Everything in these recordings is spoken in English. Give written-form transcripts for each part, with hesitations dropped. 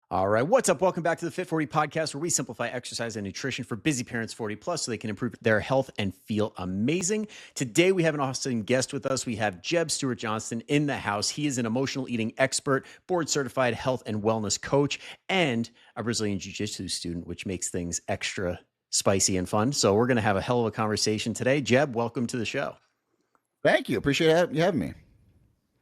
All right, what's up? Welcome back to the Fit 40 podcast, where we simplify exercise and nutrition for busy parents 40 plus so they can improve their health and feel amazing. Today, we have an awesome guest with us. We have Jeb Stewart Johnston in the house. He is an emotional eating expert, board certified health and wellness coach, and a Brazilian Jiu Jitsu student, which makes things extra spicy and fun. So, we're going to have a hell of a conversation today. Jeb, welcome to the show. Thank you. Appreciate you having me.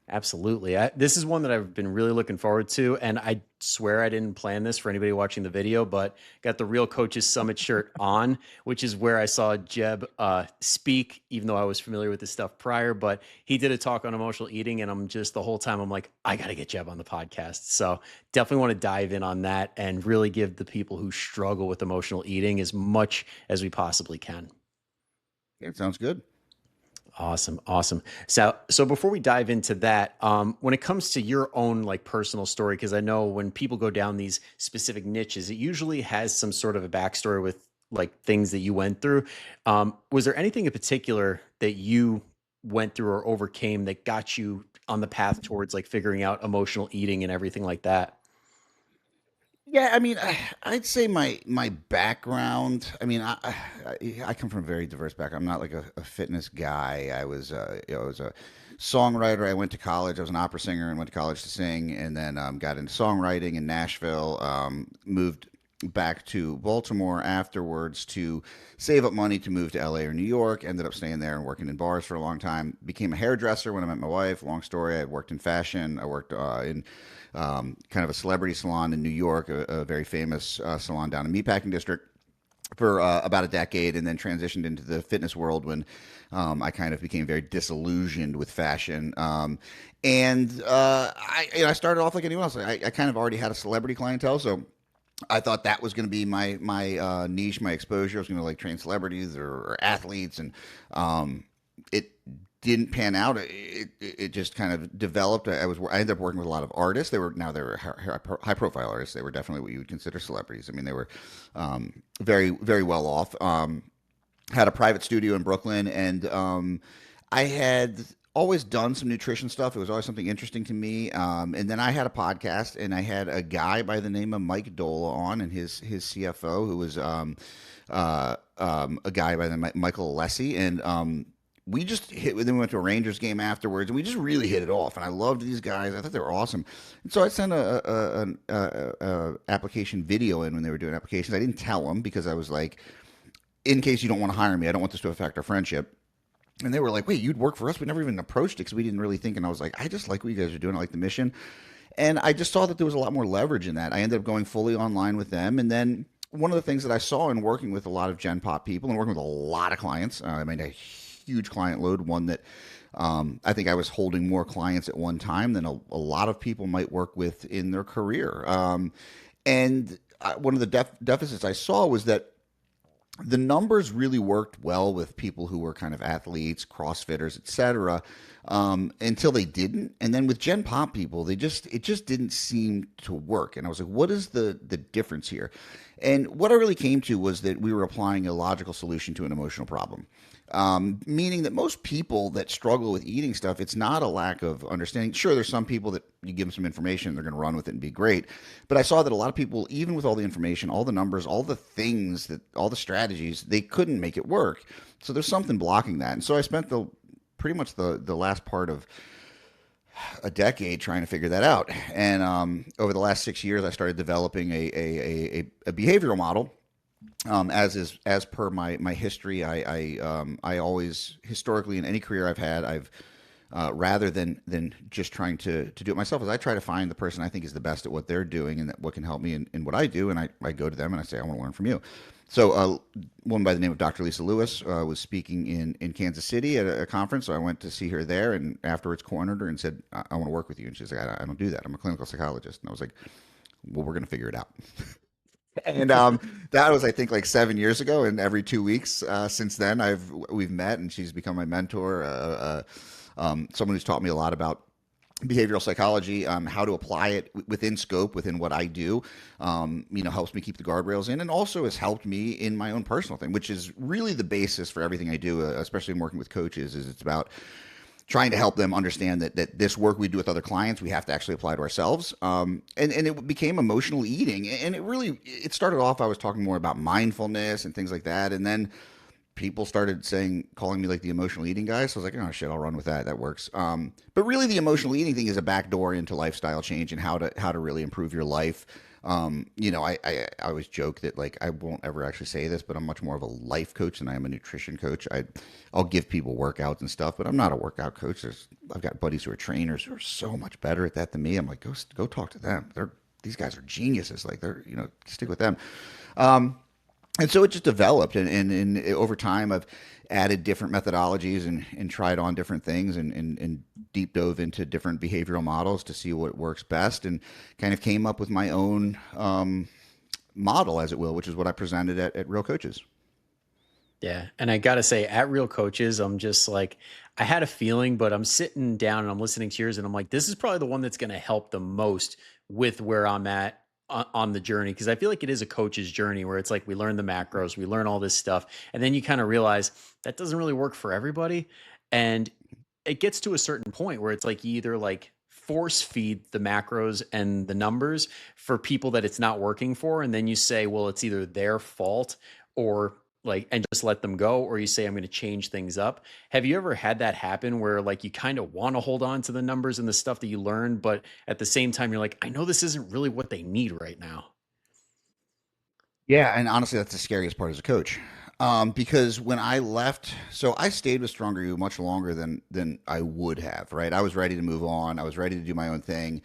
Absolutely. This is one that I've been really looking forward to. And I swear I didn't plan this for anybody watching the video, but got the Real Coaches Summit shirt on, which is where I saw Jeb speak, even though I was familiar with this stuff prior. But he did a talk on emotional eating. And I'm just the whole time, I'm like, I got to get Jeb on the podcast. So definitely want to dive in on that and really give the people who struggle with emotional eating as much as we possibly can. Yeah, it sounds good. Awesome. Awesome. So before we dive into that, when it comes to your own like personal story, because I know when people go down these specific niches, it usually has some sort of a backstory with like things that you went through. Was there anything in particular that you went through or overcame that got you on the path towards like figuring out emotional eating and everything like that? Yeah, I mean, I'd say my background. I mean, I come from a very diverse background. I'm not like a fitness guy. I was a songwriter. I went to college. I was an opera singer and went to college to sing, and then got into songwriting in Nashville. Moved back to Baltimore afterwards to save up money to move to LA or New York. Ended up staying there and working in bars for a long time. Became a hairdresser when I met my wife. Long story. I worked in fashion. I worked in kind of a celebrity salon in New York, a very famous salon down in Meatpacking District for about a decade, and then transitioned into the fitness world when I kind of became very disillusioned with fashion. I started off like anyone else. I kind of already had a celebrity clientele, so I thought that was going to be my niche, my exposure. I was going to like train celebrities or athletes, and it didn't pan out. It just kind of developed. I ended up working with a lot of artists. They were high profile artists. They were definitely what you would consider celebrities. I mean, they were very very well off. Had a private studio in Brooklyn, and I had always done some nutrition stuff. It was always something interesting to me. And then I had a podcast, and I had a guy by the name of Mike Dola on, and his CFO, who was a guy by the name of Michael Alessi, and we just hit. Then we went to a Rangers game afterwards, and we just really hit it off. And I loved these guys. I thought they were awesome. And so I sent a application video in when they were doing applications. I didn't tell them because I was like, in case you don't want to hire me, I don't want this to affect our friendship. And they were like, wait, you'd work for us? We never even approached it because we didn't really think. And I was like, I just like what you guys are doing. I like the mission. And I just saw that there was a lot more leverage in that. I ended up going fully online with them. And then one of the things that I saw in working with a lot of Gen Pop people and working with a lot of clients, I made a huge client load, one that I think I was holding more clients at one time than a lot of people might work with in their career. One of the deficits I saw was that the numbers really worked well with people who were kind of athletes, CrossFitters, etc. Until they didn't, and then with Gen Pop people, it just didn't seem to work. And I was like, what is the difference here? And what I really came to was that we were applying a logical solution to an emotional problem. Meaning that most people that struggle with eating stuff, it's not a lack of understanding. Sure, there's some people that you give them some information, they're going to run with it and be great. But I saw that a lot of people, even with all the information, all the numbers, all the things all the strategies, they couldn't make it work. So there's something blocking that. And so I spent pretty much the last part of a decade trying to figure that out. And over the last 6 years, I started developing a behavioral model. As per my history, I always historically in any career I've had, I've rather than just trying to do it myself, is I try to find the person I think is the best at what they're doing and what can help me in what I do, and I go to them and I say I want to learn from you. So one by the name of Dr. Lisa Lewis was speaking in Kansas City at a conference, so I went to see her there, and afterwards cornered her and said, I want to work with you. And she's like, I don't do that. I'm a clinical psychologist. And I was like, well, we're going to figure it out. And that was, I think, like 7 years ago. And every 2 weeks since then, we've met, and she's become my mentor. Someone who's taught me a lot about behavioral psychology, how to apply it within scope, within what I do. Helps me keep the guardrails in, and also has helped me in my own personal thing, which is really the basis for everything I do, especially in working with coaches. Is it's about trying to help them understand that this work we do with other clients, we have to actually apply to ourselves. And it became emotional eating. And it started off, I was talking more about mindfulness and things like that. And then people started calling me like the emotional eating guy. So I was like, oh shit, I'll run with that. That works. But really the emotional eating thing is a backdoor into lifestyle change and how to really improve your life. I always joke that like I won't ever actually say this, but I'm much more of a life coach than I am a nutrition coach. I'll give people workouts and stuff, but I'm not a workout coach. I've got buddies who are trainers who are so much better at that than me. I'm like, go talk to them. These guys are geniuses. Like stick with them. And so it just developed, and over time, I've added different methodologies and tried on different things and deep dove into different behavioral models to see what works best, and kind of came up with my own model, as it will, which is what I presented at Real Coaches. Yeah. And I got to say, at Real Coaches, I'm just like, I had a feeling, but I'm sitting down and I'm listening to yours and I'm like, this is probably the one that's going to help the most with where I'm at on the journey. Cause I feel like it is a coach's journey where it's like we learn the macros, we learn all this stuff. And then you kind of realize that doesn't really work for everybody. And it gets to a certain point where it's like you either like force feed the macros and the numbers for people that it's not working for. And then you say, well, it's either their fault or like, and just let them go, or you say, I'm going to change things up. Have you ever had that happen where like you kind of want to hold on to the numbers and the stuff that you learned, but at the same time, you're like, I know this isn't really what they need right now? Yeah, and honestly, that's the scariest part as a coach. Because when I left, so I stayed with Stronger You much longer than I would have, right? I was ready to move on. I was ready to do my own thing.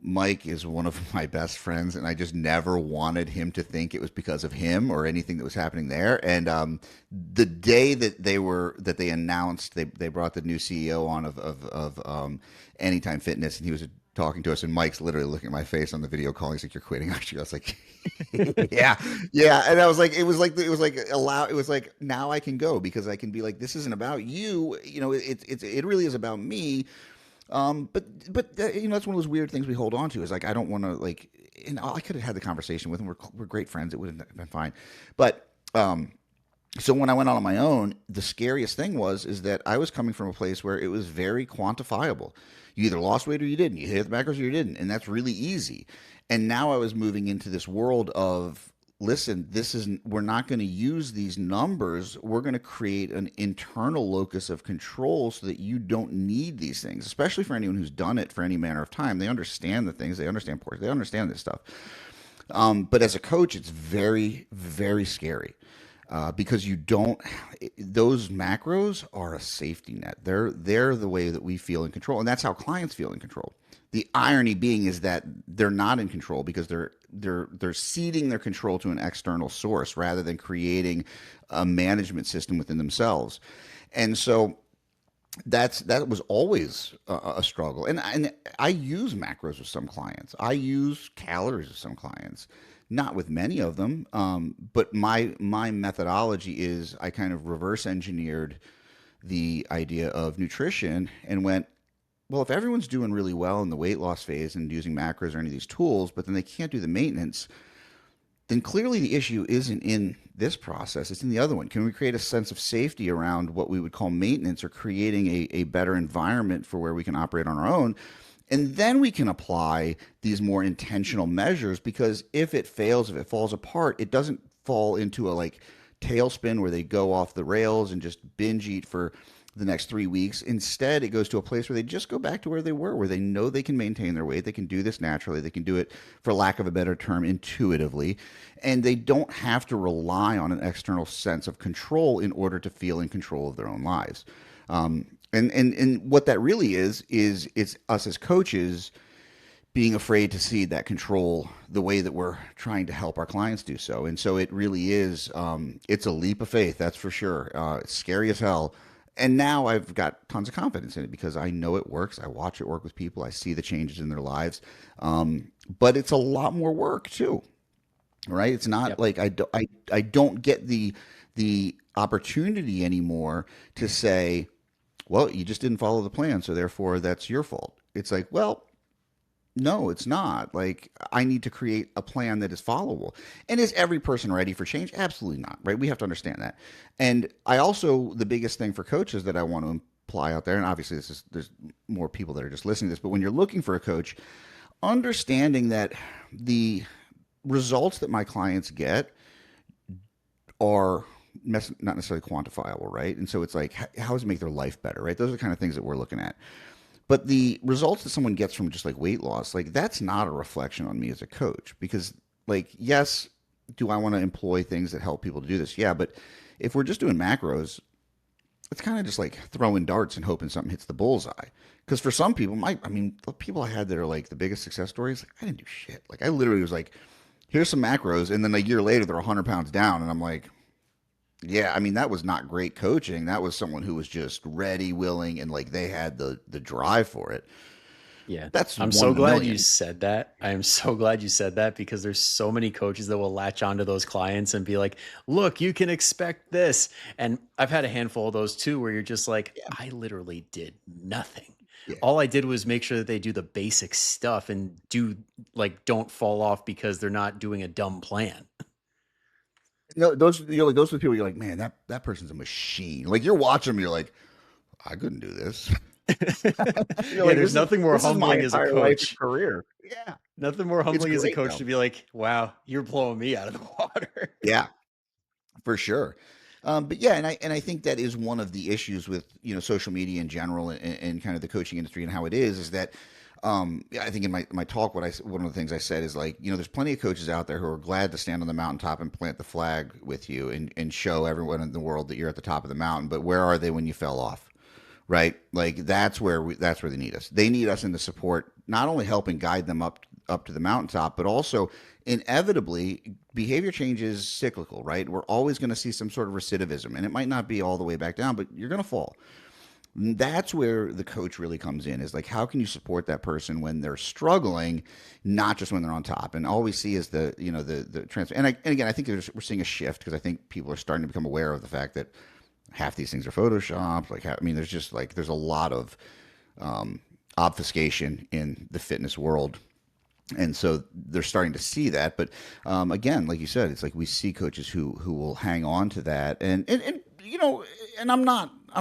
Mike is one of my best friends, and I just never wanted him to think it was because of him or anything that was happening there. And the day that they announced they brought the new CEO on of Anytime Fitness, and he was talking to us, and Mike's literally looking at my face on the video call. He's like, "You're quitting?" Actually, I was like, "Yeah, yeah." And I was like, it was like now I can go because I can be like, this isn't about you. It really is about me. But that's one of those weird things we hold on to is like I don't want to like. I could have had the conversation with him. We're great friends. It would have been fine. But so when I went on my own, the scariest thing is that I was coming from a place where it was very quantifiable. You either lost weight or you didn't. You hit the macros or you didn't, and that's really easy. And now I was moving into this world of listen, we're not going to use these numbers. We're going to create an internal locus of control so that you don't need these things, especially for anyone who's done it for any manner of time. They understand the things, they understand portion, they understand this stuff. But as a coach, it's very, very scary. Because you don't, those macros are a safety net. They're the way that we feel in control, and that's how clients feel in control. The irony being is that they're not in control because they're ceding their control to an external source rather than creating a management system within themselves. And so that was always a struggle. And I use macros with some clients. I use calories with some clients, not with many of them. But my methodology is I kind of reverse engineered the idea of nutrition and went, well, if everyone's doing really well in the weight loss phase and using macros or any of these tools, but then they can't do the maintenance, then clearly the issue isn't in this process, it's in the other one. Can we create a sense of safety around what we would call maintenance or creating a better environment for where we can operate on our own? And then we can apply these more intentional measures because if it fails, if it falls apart, it doesn't fall into a like tailspin where they go off the rails and just binge eat for the next 3 weeks. Instead, it goes to a place where they just go back to where they were, where they know they can maintain their weight. They can do this naturally. They can do it, for lack of a better term, intuitively. And they don't have to rely on an external sense of control in order to feel in control of their own lives. And what that really is it's us as coaches being afraid to cede that control the way that we're trying to help our clients do so. And so it really is, it's a leap of faith, that's for sure. It's scary as hell. And now I've got tons of confidence in it because I know it works. I watch it work with people. I see the changes in their lives. But it's a lot more work too, right? It's not Yep. like I don't get the opportunity anymore to say, well, you just didn't follow the plan, so therefore that's your fault. It's like, well, no, it's not. Like, I need to create a plan that is followable. And is every person ready for change? Absolutely not, right? We have to understand that. And I also, the biggest thing for coaches that I want to apply out there, and obviously there's more people that are just listening to this, but when you're looking for a coach, understanding that the results that my clients get are not necessarily quantifiable, right? And so it's like, how does it make their life better, right? Those are the kind of things that we're looking at. But the results that someone gets from just like weight loss, like that's not a reflection on me as a coach because, like, yes, do I want to employ things that help people to do this? Yeah, but if we're just doing macros, it's kind of just like throwing darts and hoping something hits the bullseye. Because for some people, I mean, the people I had that are like the biggest success stories, like, I didn't do shit. Like I literally was like, here's some macros, and then a year later they're 100 pounds down, and I'm like, yeah, I mean that was not great coaching. That was someone who was just ready, willing, and like they had the drive for it. Yeah. That's I'm one so in a glad you million. said that. I am so glad you said that because there's so many coaches that will latch onto those clients and be like, look, you can expect this. And I've had a handful of those too, where you're just like, Yeah, I literally did nothing. yeah. All I did was make sure that they do the basic stuff and don't fall off because they're not doing a dumb plan. Those like those are the people you're like, man, that person's a machine. Like you're watching them, you're like, I couldn't do this. You're Yeah, like, there's nothing more this is my humbling as a entire life and coach. career. Yeah, Nothing more it's humbling as a great coach though. to be like, wow, you're blowing me out of the water. Yeah, for sure. But yeah, and I think that is one of the issues with social media in general and kind of the coaching industry and how it is that yeah, I think in my talk one of the things I said is like there's plenty of coaches out there who are glad to stand on the mountaintop and plant the flag with you and show everyone in the world that you're at the top of the mountain. But where are they when you fell off? Right? Like that's where they need us. They need us in the support, not only helping guide them up to the mountaintop, but also inevitably behavior change is cyclical, right? We're always going to see some sort of recidivism, and it might not be all the way back down, but you're going to fall. That's where the coach really comes in is like how can you support that person when they're struggling, not just when they're on top. And all we see is the transfer. And again, I think we're seeing a shift because I think people are starting to become aware of the fact that half these things are photoshopped. Like, I mean, there's just like there's a lot of obfuscation in the fitness world, and so they're starting to see that. But again, like you said, it's like we see coaches who will hang on to that, and and I'm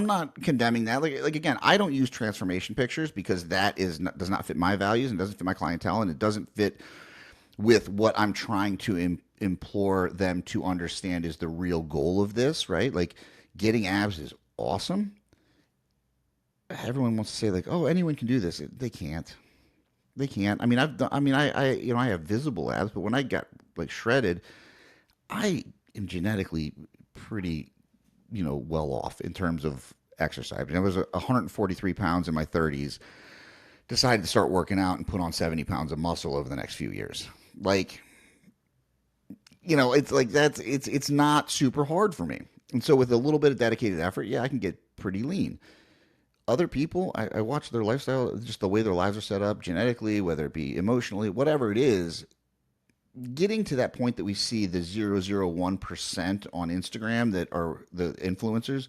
not condemning that. Like again, I don't use transformation pictures because that does not fit my values and doesn't fit my clientele, and it doesn't fit with what I'm trying to implore them to understand is the real goal of this, right? Like getting abs is awesome. Everyone wants to say like, "Oh, anyone can do this." They can't. They can't. I mean, I've done. I mean, I have visible abs, but when I got like shredded, I am genetically pretty, well off in terms of exercise. I mean, I was 143 pounds in my 30s. Decided to start working out and put on 70 pounds of muscle over the next few years. Like, it's like it's not super hard for me. And so with a little bit of dedicated effort, yeah, I can get pretty lean. Other people, I watch their lifestyle, just the way their lives are set up genetically, whether it be emotionally, whatever it is, getting to that point that we see the 0.001% on Instagram that are the influencers,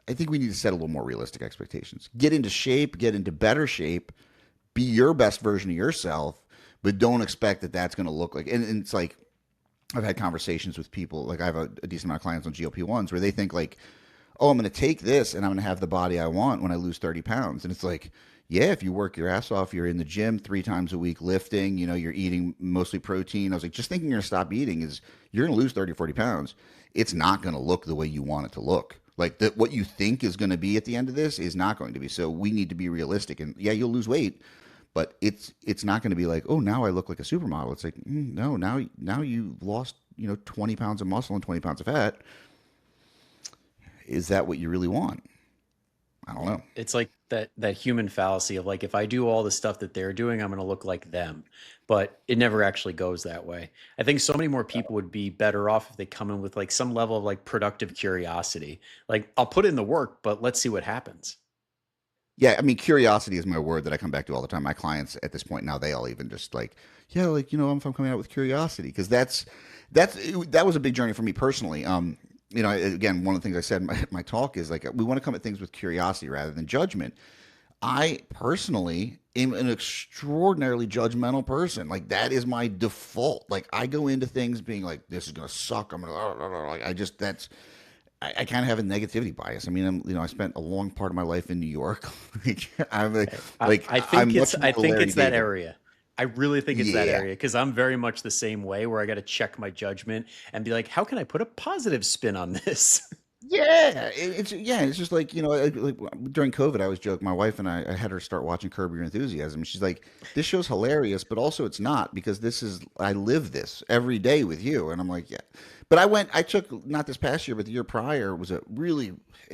I think we need to set a little more realistic expectations. Get into shape, get into better shape, be your best version of yourself, but don't expect that that's going to look like. And it's like I've had conversations with people, like I have a decent amount of clients on GLP-1s where they think like, oh, I'm going to take this and I'm going to have the body I want when I lose 30 pounds. And it's like, yeah, if you work your ass off, you're in the gym 3 times a week lifting, you're eating mostly protein. I was like, just thinking you're going to stop eating is you're going to lose 30, 40 pounds. It's not going to look the way you want it to look. Like what you think is going to be at the end of this is not going to be. So we need to be realistic. And yeah, you'll lose weight, but it's not going to be like, oh, now I look like a supermodel. It's like, no, now you lost 20 pounds of muscle and 20 pounds of fat. Is that what you really want? I don't know. It's like that human fallacy of like if I do all the stuff that they're doing, I'm going to look like them. But it never actually goes that way. I think so many more people would be better off if they come in with like some level of like productive curiosity. Like I'll put in the work, but let's see what happens. Yeah, I mean, curiosity is my word that I come back to all the time. My clients at this point now, they all even just like, yeah, like if I'm coming out with curiosity, because that was a big journey for me personally. Again, one of the things I said in my talk is like we want to come at things with curiosity rather than judgment. I personally am an extraordinarily judgmental person. Like that is my default. Like I go into things being like, this is gonna suck. I'm gonna like I just that's I kind of have a negativity bias. I mean, I spent a long part of my life in New York. Like, I'm much more I think Larry it's that David. area. I really think it's that Yeah. area because I'm very much the same way where I got to check my judgment and be like, how can I put a positive spin on this? Yeah, it's just like like during COVID, I was joking. My wife and I had her start watching Curb Your Enthusiasm. She's like, "This show's hilarious, but also it's not because I live this every day with you." And I'm like, "Yeah," but I took not this past year, but the year prior was it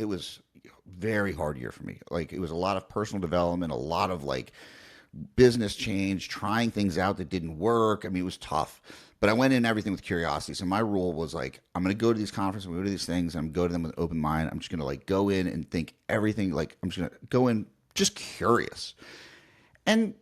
was very hard year for me. Like it was a lot of personal development, a lot of like business change, trying things out that didn't work. I mean, it was tough. But I went in everything with curiosity. So my rule was like, I'm going to go to these conferences, I'm going to go to these things, and I'm going to go to them with an open mind. I'm just going to like go in and think everything. Like I'm just going to go in just curious. And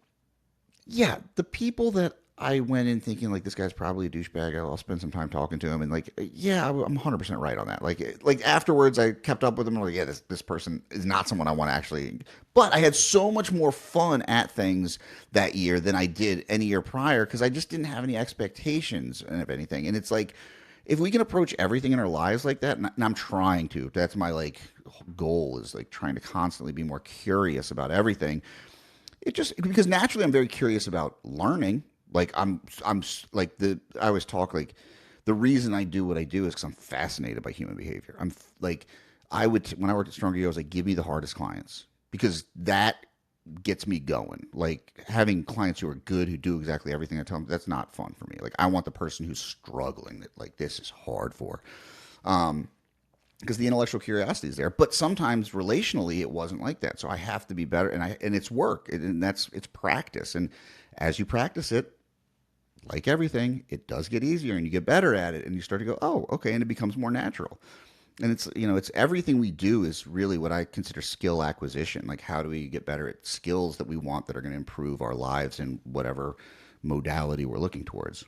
yeah, the people that I went in thinking like this guy's probably a douchebag. I'll spend some time talking to him, and like, yeah, I'm 100% right on that. Like afterwards, I kept up with him. I'm like, yeah, this person is not someone I want to actually. But I had so much more fun at things that year than I did any year prior because I just didn't have any expectations of anything. And it's like, if we can approach everything in our lives like that, and I'm trying to. That's my like goal is like trying to constantly be more curious about everything. It just because naturally I'm very curious about learning. Like like I always talk like the reason I do what I do is because I'm fascinated by human behavior. Like when I worked at Stronger I was like, give me the hardest clients because that gets me going. Like having clients who are good who do exactly everything I tell them, that's not fun for me. Like I want the person who's struggling that like this is hard for. Um, because the intellectual curiosity is there. But sometimes relationally, it wasn't like that. So I have to be better, and it's work, and it's practice. And as you practice it, like everything, it does get easier, and you get better at it, and you start to go, oh, okay, and it becomes more natural. And it's everything we do is really what I consider skill acquisition. Like how do we get better at skills that we want that are going to improve our lives in whatever modality we're looking towards.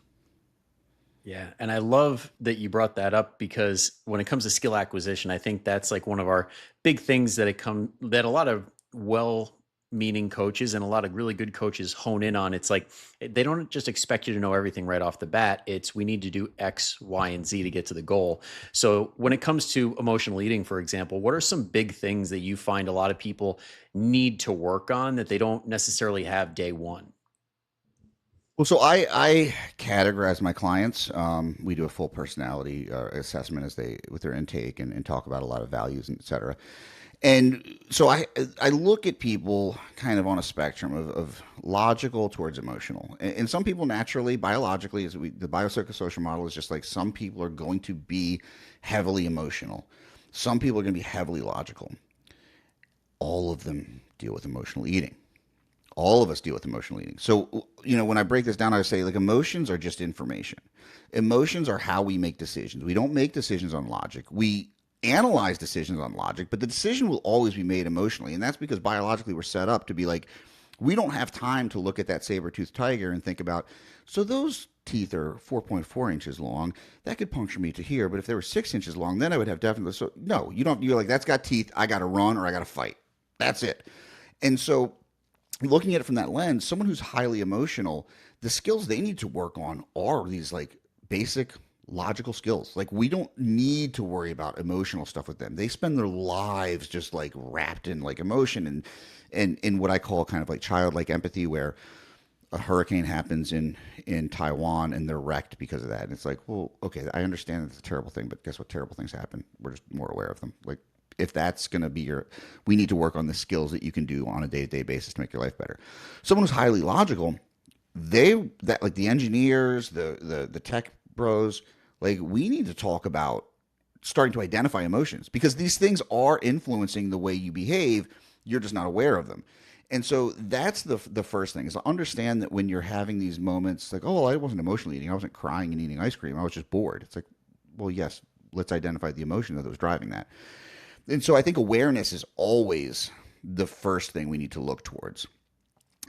Yeah, and I love that you brought that up because when it comes to skill acquisition, I think that's like one of our big things that a lot of well-meaning coaches and a lot of really good coaches hone in on. It's like they don't just expect you to know everything right off the bat. It's we need to do X, Y, and Z to get to the goal. So when it comes to emotional eating, for example, what are some big things that you find a lot of people need to work on that they don't necessarily have day one? Well, so I categorize my clients. We do a full personality assessment as they with their intake and talk about a lot of values and et cetera. And so I look at people kind of on a spectrum of logical towards emotional. And some people naturally, biologically, the biopsychosocial model is just like some people are going to be heavily emotional. Some people are going to be heavily logical. All of them deal with emotional eating. All of us deal with emotional eating. So, when I break this down, I say like emotions are just information. Emotions are how we make decisions. We don't make decisions on logic. We analyze decisions on logic, but the decision will always be made emotionally. And that's because biologically we're set up to be like, we don't have time to look at that saber-toothed tiger and think about, so those teeth are 4.4 inches long. That could puncture me to here. But if they were 6 inches long, then I would have definitely. So, no, you don't. You're like, that's got teeth. I got to run or I got to fight. That's it. And so, looking at it from that lens, someone who's highly emotional, the skills they need to work on are these like basic logical skills. Like we don't need to worry about emotional stuff with them. They spend their lives just like wrapped in like emotion and in what I call kind of like childlike empathy, where a hurricane happens in Taiwan and they're wrecked because of that. And it's like, well, okay, I understand it's a terrible thing, but guess what? Terrible things happen. We're just more aware of them. Like if that's going to be we need to work on the skills that you can do on a day-to-day basis to make your life better. Someone who's highly logical, like the engineers, the tech bros, like we need to talk about starting to identify emotions because these things are influencing the way you behave. You're just not aware of them. And so that's the first thing is to understand that when you're having these moments like, oh, I wasn't emotionally eating. I wasn't crying and eating ice cream. I was just bored. It's like, well, yes, let's identify the emotion that was driving that. And so I think awareness is always the first thing we need to look towards.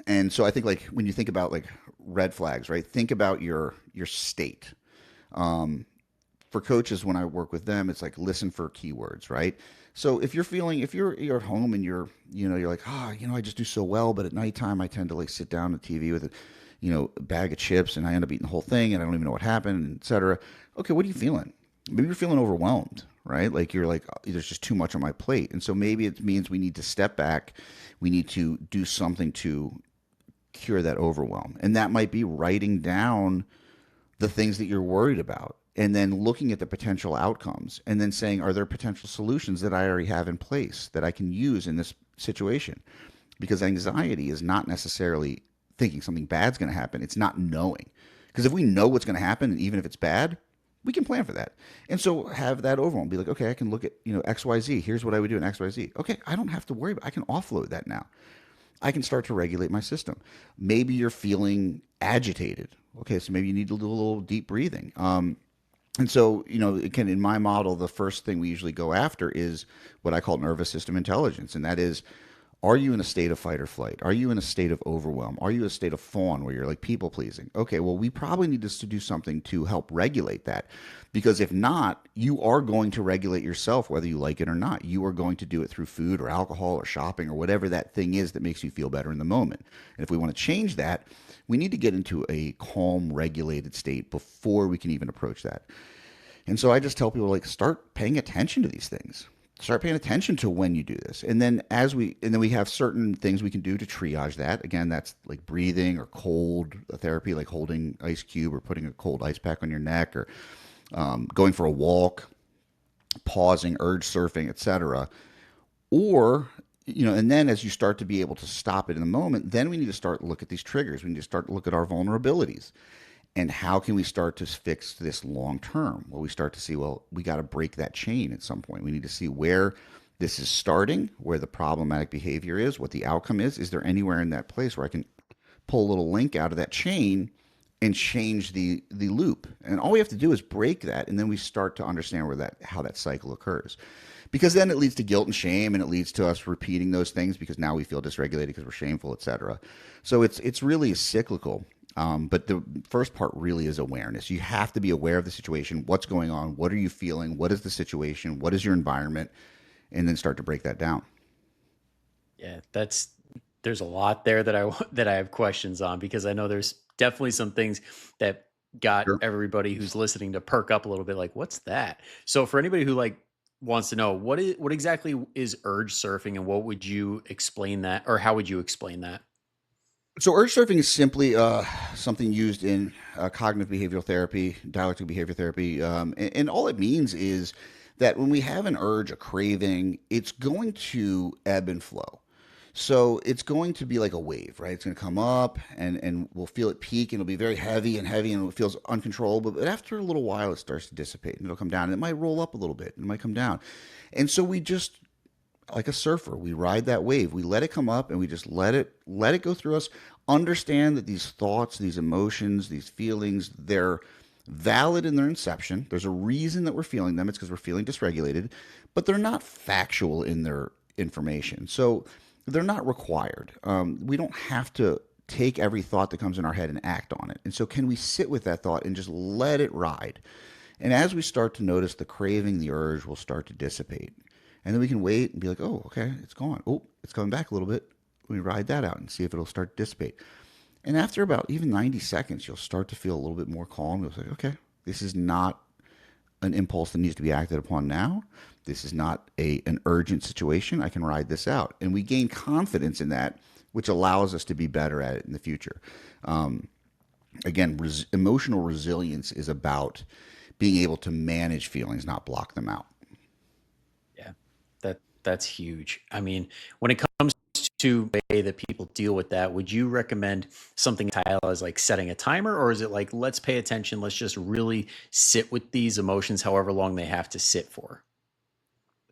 And so I think like when you think about like red flags, right? Think about your state. For coaches, when I work with them, it's like listen for keywords, right? So if you're at home and you're like, I just do so well, but at nighttime I tend to like sit down at TV with a bag of chips and I end up eating the whole thing and I don't even know what happened, et cetera. Okay, what are you feeling? maybe you're feeling overwhelmed, right? Like you're like, there's just too much on my plate. And so maybe it means we need to step back. We need to do something to cure that overwhelm. And that might be writing down the things that you're worried about and then looking at the potential outcomes and then saying, are there potential solutions that I already have in place that I can use in this situation? Because anxiety is not necessarily thinking something bad's going to happen, it's not knowing. Because if we know what's going to happen, and even if it's bad, we can plan for that. And so have that overwhelm. Be like, okay, I can look at, XYZ. Here's what I would do in XYZ. Okay, I don't have to worry about it. I can offload that now. I can start to regulate my system. Maybe you're feeling agitated. Okay, so maybe you need to do a little deep breathing. And so, again, in my model, the first thing we usually go after is what I call nervous system intelligence. And that is, are you in a state of fight or flight? Are you in a state of overwhelm? Are you in a state of fawn where you're like people pleasing? Okay, well, we probably need to do something to help regulate that. Because if not, you are going to regulate yourself, whether you like it or not. You are going to do it through food or alcohol or shopping or whatever that thing is that makes you feel better in the moment. And if we want to change that, we need to get into a calm, regulated state before we can even approach that. And so I just tell people, like, start paying attention to these things. Start paying attention to when you do this. And then we have certain things we can do to triage that. Again, that's like breathing or cold therapy, like holding ice cube or putting a cold ice pack on your neck, or going for a walk, pausing, urge surfing, etc. Or, and then as you start to be able to stop it in the moment, then we need to start to look at these triggers. We need to start to look at our vulnerabilities. And how can we start to fix this long term? Well, we start to see, well, we got to break that chain at some point. We need to see where this is starting, where the problematic behavior is, what the outcome is. Is there anywhere in that place where I can pull a little link out of that chain and change the loop? And all we have to do is break that, and then we start to understand how that cycle occurs. Because then it leads to guilt and shame, and it leads to us repeating those things because now we feel dysregulated because we're shameful, etc. So it's really cyclical. But the first part really is awareness. You have to be aware of the situation. What's going on? What are you feeling? What is the situation? What is your environment? And then start to break that down. Yeah, there's a lot there that that I have questions on, because I know there's definitely some things that got Sure. everybody who's listening to perk up a little bit, like, what's that? So for anybody who like wants to know, what exactly is urge surfing, and what would you explain that, or how would you explain that? So urge surfing is simply something used in cognitive behavioral therapy, dialectical behavior therapy, and all it means is that when we have an urge, a craving, it's going to ebb and flow. So it's going to be like a wave, right? It's going to come up, and we'll feel it peak, and it'll be very heavy and heavy, and it feels uncontrollable. But after a little while, it starts to dissipate, and it'll come down, and it might roll up a little bit, and it might come down. And so we just, like a surfer, we ride that wave. We let it come up, and we just let it go through us. Understand that these thoughts, these emotions, these feelings, they're valid in their inception. There's a reason that we're feeling them. It's because we're feeling dysregulated, but they're not factual in their information. So they're not required. We don't have to take every thought that comes in our head and act on it. And so, can we sit with that thought and just let it ride? And as we start to notice the craving, the urge will start to dissipate. And then we can wait and be like, oh, okay, it's gone. Oh, it's coming back a little bit. Let me ride that out and see if it'll start to dissipate. And after about even 90 seconds, you'll start to feel a little bit more calm. You'll say, okay, this is not an impulse that needs to be acted upon now. This is not an urgent situation. I can ride this out. And we gain confidence in that, which allows us to be better at it in the future. Again, emotional resilience is about being able to manage feelings, not block them out. Yeah, that's huge. I mean, when it comes to the way that people deal with that, would you recommend something title as like setting a timer, or is it like, let's pay attention, let's just really sit with these emotions however long they have to sit for?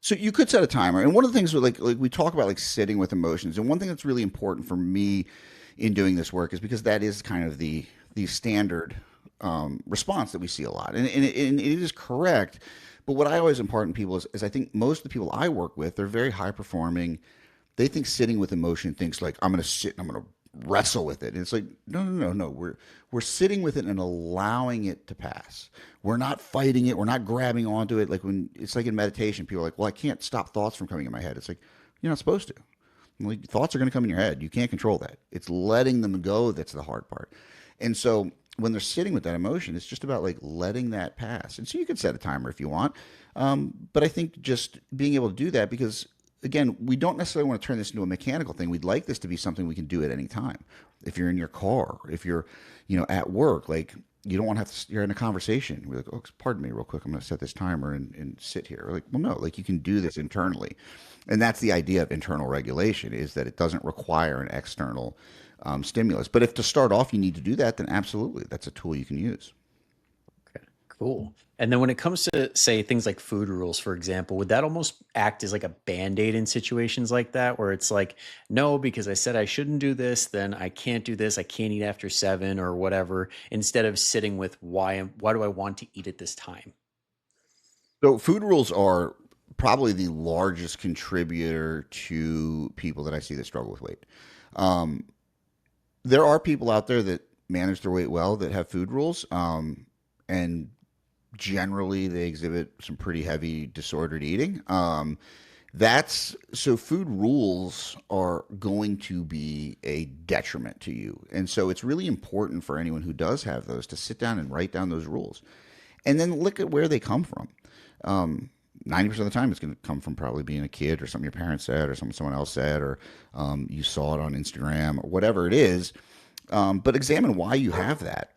So you could set a timer, and one of the things with like we talk about like sitting with emotions, and one thing that's really important for me in doing this work is because that is kind of the standard response that we see a lot, and it is correct. But what I always impart in people is I think most of the people I work with, they're very high performing. They think sitting with emotion thinks like I'm going to sit and I'm going to wrestle with it. And it's like, no, no, no, no. We're sitting with it and allowing it to pass. We're not fighting it. We're not grabbing onto it. Like when it's like in meditation, people are like, well, I can't stop thoughts from coming in my head. It's like, you're not supposed to. Like thoughts are going to come in your head. You can't control that. It's letting them go that's the hard part. And so when they're sitting with that emotion, it's just about like letting that pass. And so you could set a timer if you want. But I think just being able to do that, because again, we don't necessarily want to turn this into a mechanical thing. We'd like this to be something we can do at any time. If you're in your car, if you're, at work, like you don't want to have to, you're in a conversation. We're like, oh, pardon me real quick. I'm going to set this timer and sit here. Like, well, no, like you can do this internally. And that's the idea of internal regulation, is that it doesn't require an external stimulus. But if to start off you need to do that, then absolutely, that's a tool you can use. Okay, cool. And then when it comes to, say, things like food rules, for example, would that almost act as like a band-aid in situations like that, where it's like, no, because I said I shouldn't do this, then I can't do this. I can't eat after 7 or whatever, instead of sitting with why do I want to eat at this time? So food rules are probably the largest contributor to people that I see that struggle with weight. Um, there are people out there that manage their weight well that have food rules, and generally they exhibit some pretty heavy disordered eating. That's so food rules are going to be a detriment to you. And so it's really important for anyone who does have those to sit down and write down those rules and then look at where they come from. Um, 90% of the time, it's going to come from probably being a kid or something your parents said or something someone else said, or you saw it on Instagram or whatever it is. But examine why you have that.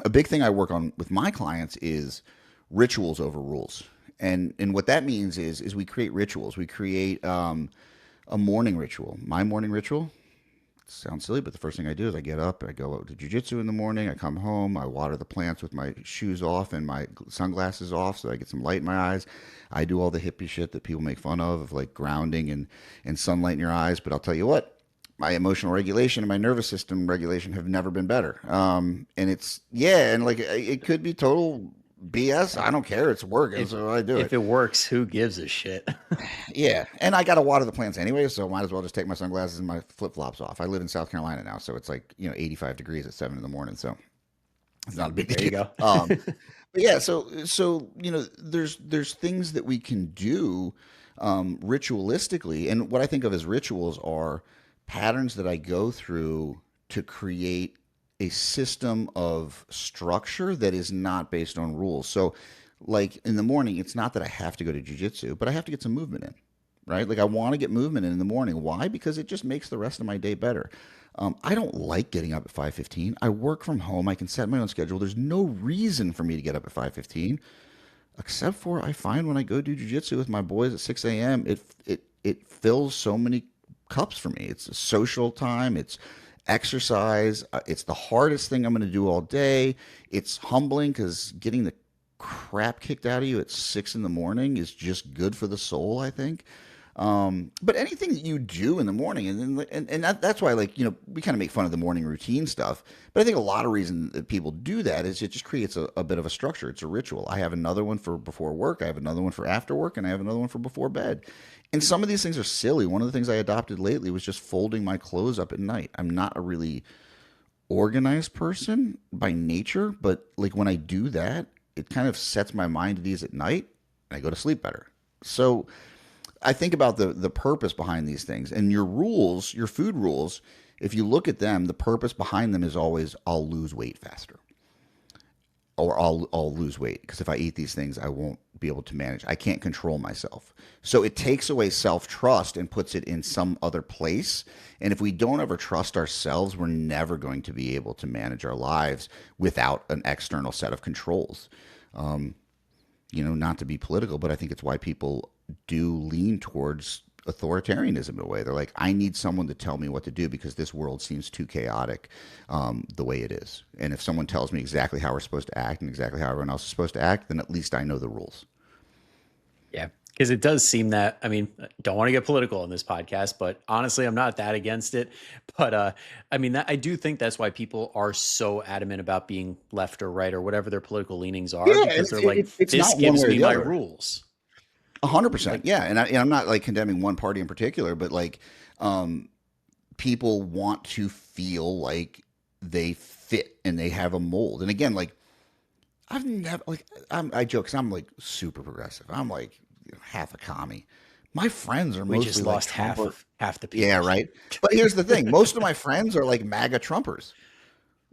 A big thing I work on with my clients is rituals over rules. And what that means is we create rituals. We create a morning ritual. My morning ritual sounds silly, but the first thing I do is I get up, I go out to jujitsu in the morning, I come home, I water the plants with my shoes off and my sunglasses off so I get some light in my eyes. I do all the hippie shit that people make fun of like grounding and sunlight in your eyes. But I'll tell you what, my emotional regulation and my nervous system regulation have never been better. And it's, yeah, and like it could be total BS. I don't care. It's working, If so I do if it. it works, who gives a shit? Yeah, and I got to water the plants anyway, so might as well just take my sunglasses and my flip flops off. I live in South Carolina now, so it's like 85 degrees at 7 in the morning, so it's not a big There you deal. go. But yeah, so there's things that we can do ritualistically, and what I think of as rituals are patterns that I go through to create a system of structure that is not based on rules. So, like in the morning, it's not that I have to go to jujitsu, but I have to get some movement in, right? Like I want to get movement in the morning. Why? Because it just makes the rest of my day better. I don't like getting up at 5:15. I work from home. I can set my own schedule. There's no reason for me to get up at 5:15, except for I find when I go do jujitsu with my boys at 6 a.m., it fills so many cups for me. It's a social time. It's exercise. It's the hardest thing I'm going to do all day. It's humbling because getting the crap kicked out of you at 6 in the morning is just good for the soul, I think. But anything that you do in the morning, that's why, like, we kind of make fun of the morning routine stuff. But I think a lot of reason that people do that is it just creates a bit of a structure. It's a ritual. I have another one for before work. I have another one for after work, and I have another one for before bed. And some of these things are silly. One of the things I adopted lately was just folding my clothes up at night. I'm not a really organized person by nature, but like when I do that, it kind of sets my mind at ease at night, and I go to sleep better. So I think about the purpose behind these things, and your rules, your food rules. If you look at them, the purpose behind them is always I'll lose weight faster, or I'll lose weight because if I eat these things, I won't be able to manage. I can't control myself. So it takes away self-trust and puts it in some other place. And if we don't ever trust ourselves, we're never going to be able to manage our lives without an external set of controls. Um, not to be political, but I think it's why people do lean towards authoritarianism in a way. They're like, I need someone to tell me what to do because this world seems too chaotic the way it is. And if someone tells me exactly how we're supposed to act and exactly how everyone else is supposed to act, then at least I know the rules. Yeah, because it does seem that, I mean, don't want to get political in this podcast, but honestly, I'm not that against it. But I mean, I do think that's why people are so adamant about being left or right or whatever their political leanings are, Yeah, and because they're like, it's this not one gives way or me the my other. rules. 100%. Like, Yeah. And I'm not like condemning one party in particular, but like um, people want to feel like they fit and they have a mold. And again, like I've never like I joke because I'm like super progressive. I'm like half a commie. My friends are we mostly just like lost Trump or half the yeah, people. right. But here's the thing: most of my friends are like MAGA Trumpers.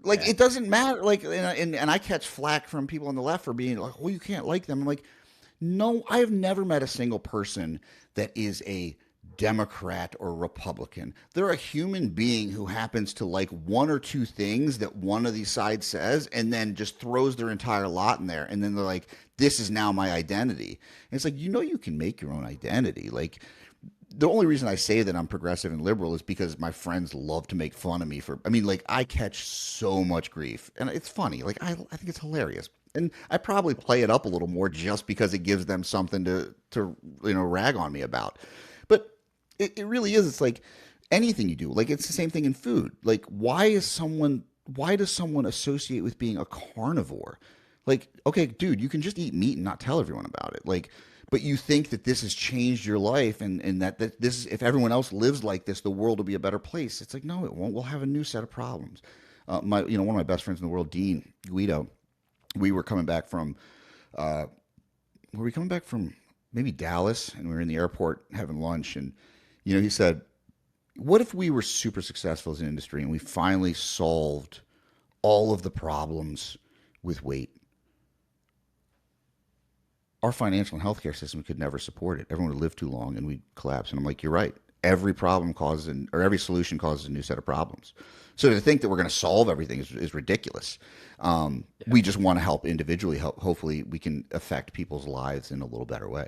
Like Yeah. it doesn't matter. Like and I catch flack from people on the left for being like, well, you can't like them. I'm like, no, I have never met a single person that is a Democrat or Republican. They're a human being who happens to like one or two things that one of these sides says and then just throws their entire lot in there. And then they're like, this is now my identity. And it's like, you can make your own identity. Like, the only reason I say that I'm progressive and liberal is because my friends love to make fun of me for, I mean, like, I catch so much grief and it's funny. Like, I think it's hilarious. And I probably play it up a little more just because it gives them something to rag on me about. But it really is. It's like anything you do. Like, it's the same thing in food. Like, why does someone associate with being a carnivore? Like, okay, dude, you can just eat meat and not tell everyone about it. Like, but you think that this has changed your life and that this is, if everyone else lives like this, the world will be a better place. It's like, no, it won't. We'll have a new set of problems. One of my best friends in the world, Dean Guido, we were coming back from, uh, were we coming back from maybe Dallas, and we were in the airport having lunch, and he said, "What if we were super successful as an industry and we finally solved all of the problems with weight? Our financial and healthcare system could never support it. Everyone would live too long and we'd collapse." And I'm like, you're right. Every problem causes, or every solution causes a new set of problems. So to think that we're going to solve everything is ridiculous. Yeah. We just want to help individually. Hopefully, we can affect people's lives in a little better way.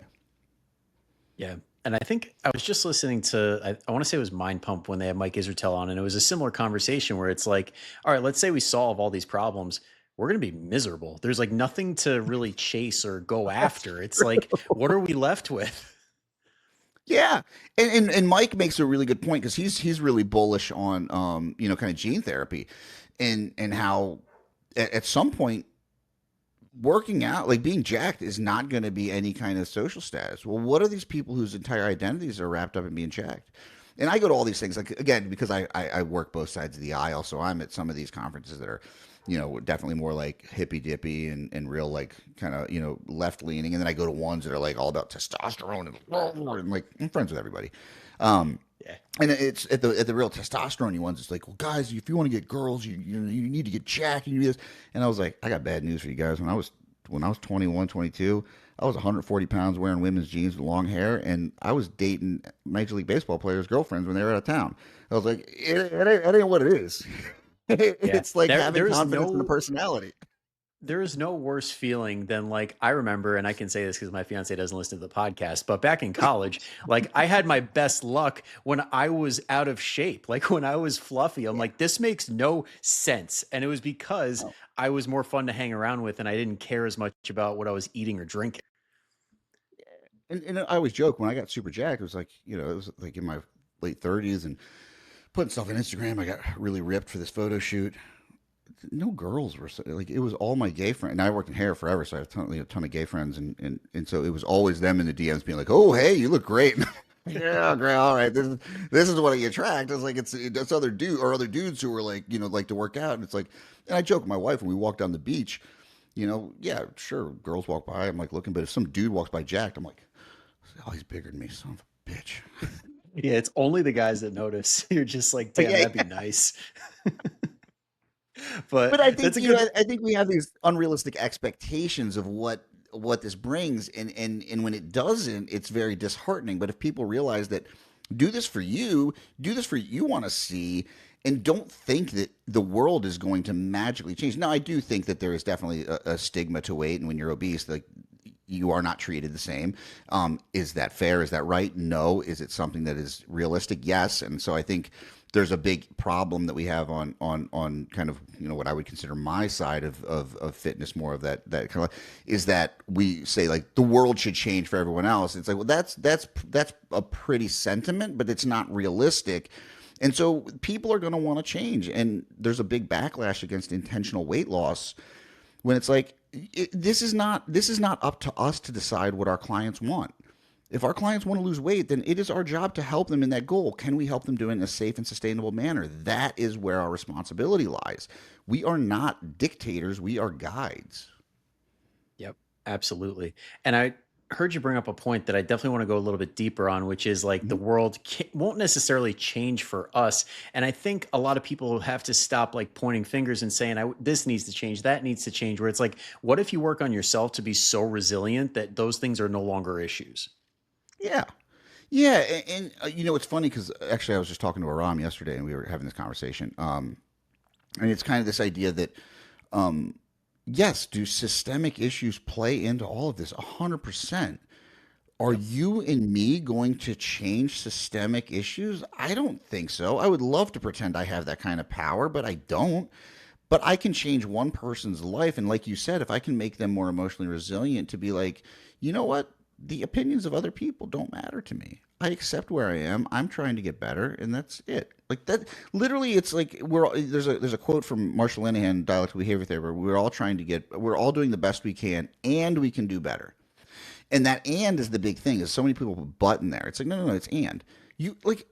Yeah. And I think I was just listening to, I want to say it was Mind Pump when they had Mike Israetel on, and it was a similar conversation where it's like, all right, let's say we solve all these problems. We're going to be miserable. There's like nothing to really chase or go That's after. It's like, true. what are we left with? Yeah, and Mike makes a really good point because he's really bullish on kind of gene therapy, and how at some point working out, like being jacked, is not going to be any kind of social status. Well, what are these people whose entire identities are wrapped up in being jacked? And I go to all these things, like, again, because I work both sides of the aisle, so I'm at some of these conferences that are, definitely more like hippy dippy and real like kind of left leaning, and then I go to ones that are like all about testosterone and like I'm friends with everybody. Um, Yeah. and it's at the real testosterone ones. It's like, well, guys, if you want to get girls, you need to get jacked and you do this. And I was like, I got bad news for you guys. When I was 21, 22, I was 140 pounds wearing women's jeans with long hair, and I was dating Major League Baseball players' girlfriends when they were out of town. I was like, it ain't what it is. Yeah. It's like There, having there is confidence in the no personality. there is no worse feeling than like I remember, and I can say this because my fiance doesn't listen to the podcast, but back in college, like I had my best luck when I was out of shape. Like when I was fluffy, I'm Yeah. like, this makes no sense. And it was because No. I was more fun to hang around with and I didn't care as much about what I was eating or drinking. And I always joke when I got super jacked, it was like, it was like in my late 30s and putting stuff on Instagram. I got really ripped for this photo shoot. No girls were like, it was all my gay friends. And I worked in hair forever, so I have a ton of gay friends, and so it was always them in the DMs being like, "Oh, hey, you look great." Yeah, great. All right, this is what I attract. It's like it's other dudes who were like like to work out, and it's like, and I joke with my wife when we walk down the beach, yeah, sure, girls walk by, I'm like looking, but if some dude walks by jacked, I'm like, oh, he's bigger than me, son of a bitch. Yeah, it's only the guys that notice. You're just like, damn, Yeah, that'd be nice. But but I think that's a good, I think we have these unrealistic expectations of what this brings, and when it doesn't, it's very disheartening. But if people realize that do this for you, do this for you want to see, and don't think that the world is going to magically change. Now, I do think that there is definitely a stigma to weight, and when you're obese, like you are not treated the same. Is that fair? Is that right? No. Is it something that is realistic? Yes. And so I think there's a big problem that we have on kind of what I would consider my side of fitness, more of that kind of, is that we say like the world should change for everyone else. It's like, well, that's a pretty sentiment, but it's not realistic. And so people are going to want to change, and there's a big backlash against intentional weight loss when it's like this is not up to us to decide what our clients want. If our clients want to lose weight, then it is our job to help them in that goal. Can we help them do it in a safe and sustainable manner? That is where our responsibility lies. We are not dictators, we are guides. yep, absolutely. And heard you bring up a point that I definitely want to go a little bit deeper on, which is like the world won't necessarily change for us. And I think a lot of people have to stop like pointing fingers and saying, this needs to change, that needs to change. Where it's like, what if you work on yourself to be so resilient that those things are no longer issues? Yeah. Yeah, you know, it's funny because actually I was just talking to Aram yesterday, and we were having this conversation. And it's kind of this idea that, yes, do systemic issues play into all of this? 100%. Are Yep. you and me going to change systemic issues? I don't think so. I would love to pretend I have that kind of power, but I don't. But I can change one person's life. And like you said, if I can make them more emotionally resilient to be like, you know what? The opinions of other people don't matter to me. I accept where I am. I'm trying to get better, and that's it. Like that, literally, it's like there's a quote from Marshall Linehan, dialectical behavior theory, where we're all doing the best we can, and we can do better. And that and is the big thing. Is so many people put but in there. It's like no, it's and you like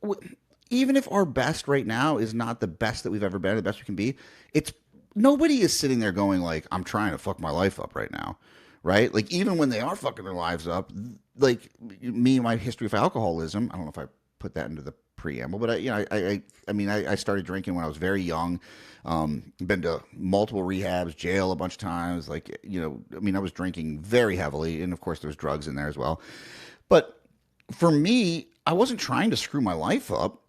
even if our best right now is not the best that we've ever been, the best we can be, it's nobody is sitting there going like I'm trying to fuck my life up right now, right? Like even when they are fucking their lives up, like me and my history of alcoholism. I don't know if I put that into the preamble, but I started drinking when I was very young. Been to multiple rehabs, jail a bunch of times. Like, I was drinking very heavily, and of course there was drugs in there as well. But for me, I wasn't trying to screw my life up.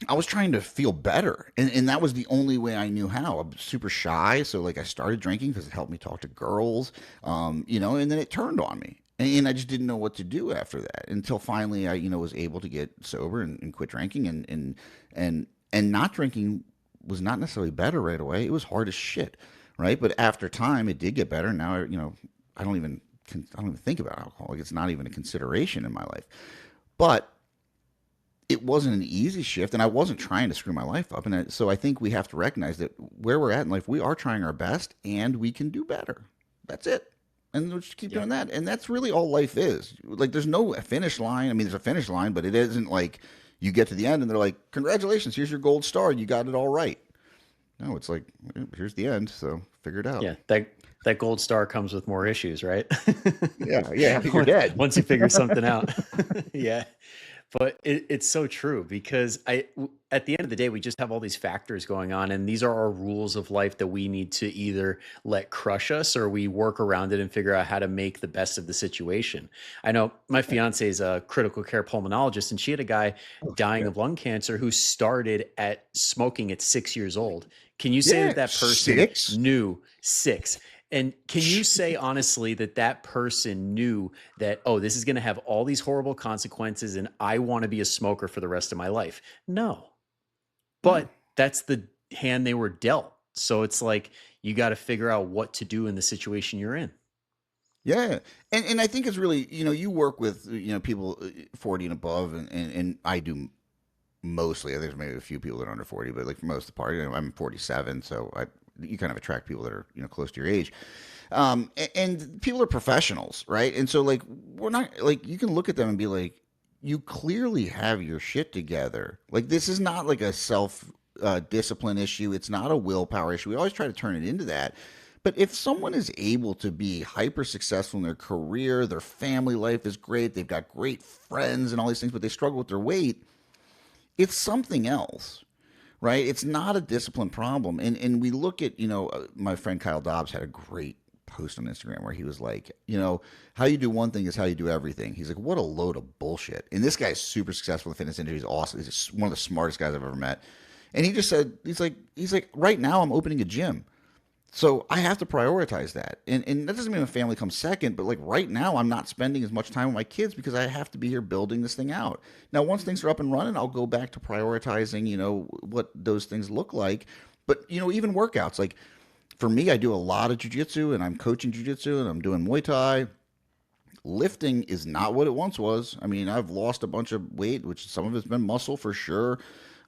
I was trying to feel better. And that was the only way I knew how. I'm super shy. So like I started drinking because it helped me talk to girls, and then it turned on me. And I just didn't know what to do after that until finally I, was able to get sober and quit drinking and not drinking was not necessarily better right away. It was hard as shit. Right. But after time, it did get better. Now, I don't even, I don't even think about alcohol. Like it's not even a consideration in my life. But it wasn't an easy shift, and I wasn't trying to screw my life up. So I think we have to recognize that where we're at in life, we are trying our best, and we can do better. That's it, and we'll just keep Yep. doing that. And that's really all life is. Like, there's no finish line. I mean, there's a finish line, but it isn't like you get to the end and they're like, "Congratulations, here's your gold star. You got it all right." No, it's like, here's the end. So figure it out. Yeah. That gold star comes with more issues, right? Yeah, yeah. You're Once dead. once you figure something out. Yeah. But it's so true because at the end of the day, we just have all these factors going on, and these are our rules of life that we need to either let crush us or we work around it and figure out how to make the best of the situation. I know my fiance is a critical care pulmonologist, and she had a guy Oh dying shit. of lung cancer who started at smoking at 6 years old. Can you say that Yeah, that person 6. knew six? And can you say honestly that that person knew that, oh, this is going to have all these horrible consequences and I want to be a smoker for the rest of my life? No, No. but that's the hand they were dealt. So it's like you got to figure out what to do in the situation you're in. Yeah, and I think it's really you work with people 40 and above, and I do mostly. I think there's maybe a few people that are under 40, but like for most of the part, I'm 47, so you kind of attract people that are close to your age, and people are professionals, right? And so like we're not like you can look at them and be like, you clearly have your shit together. Like this is not like a self discipline issue. It's not a willpower issue. We always try to turn it into that. But if someone is able to be hyper successful in their career, their family life is great, they've got great friends and all these things, but they struggle with their weight, it's something else, right? It's not a discipline problem. And we look at, my friend Kyle Dobbs had a great post on Instagram where he was like, how you do one thing is how you do everything. He's like, what a load of bullshit. And this guy's super successful in the fitness industry. He's awesome. He's one of the smartest guys I've ever met. And he just said, he's like, right now I'm opening a gym. So I have to prioritize that. And that doesn't mean my family comes second, but like right now I'm not spending as much time with my kids because I have to be here building this thing out. Now, once things are up and running, I'll go back to prioritizing, what those things look like. But, even workouts, like for me, I do a lot of jujitsu and I'm coaching jujitsu and I'm doing Muay Thai. Lifting is not what it once was. I mean, I've lost a bunch of weight, which some of it's been muscle for sure.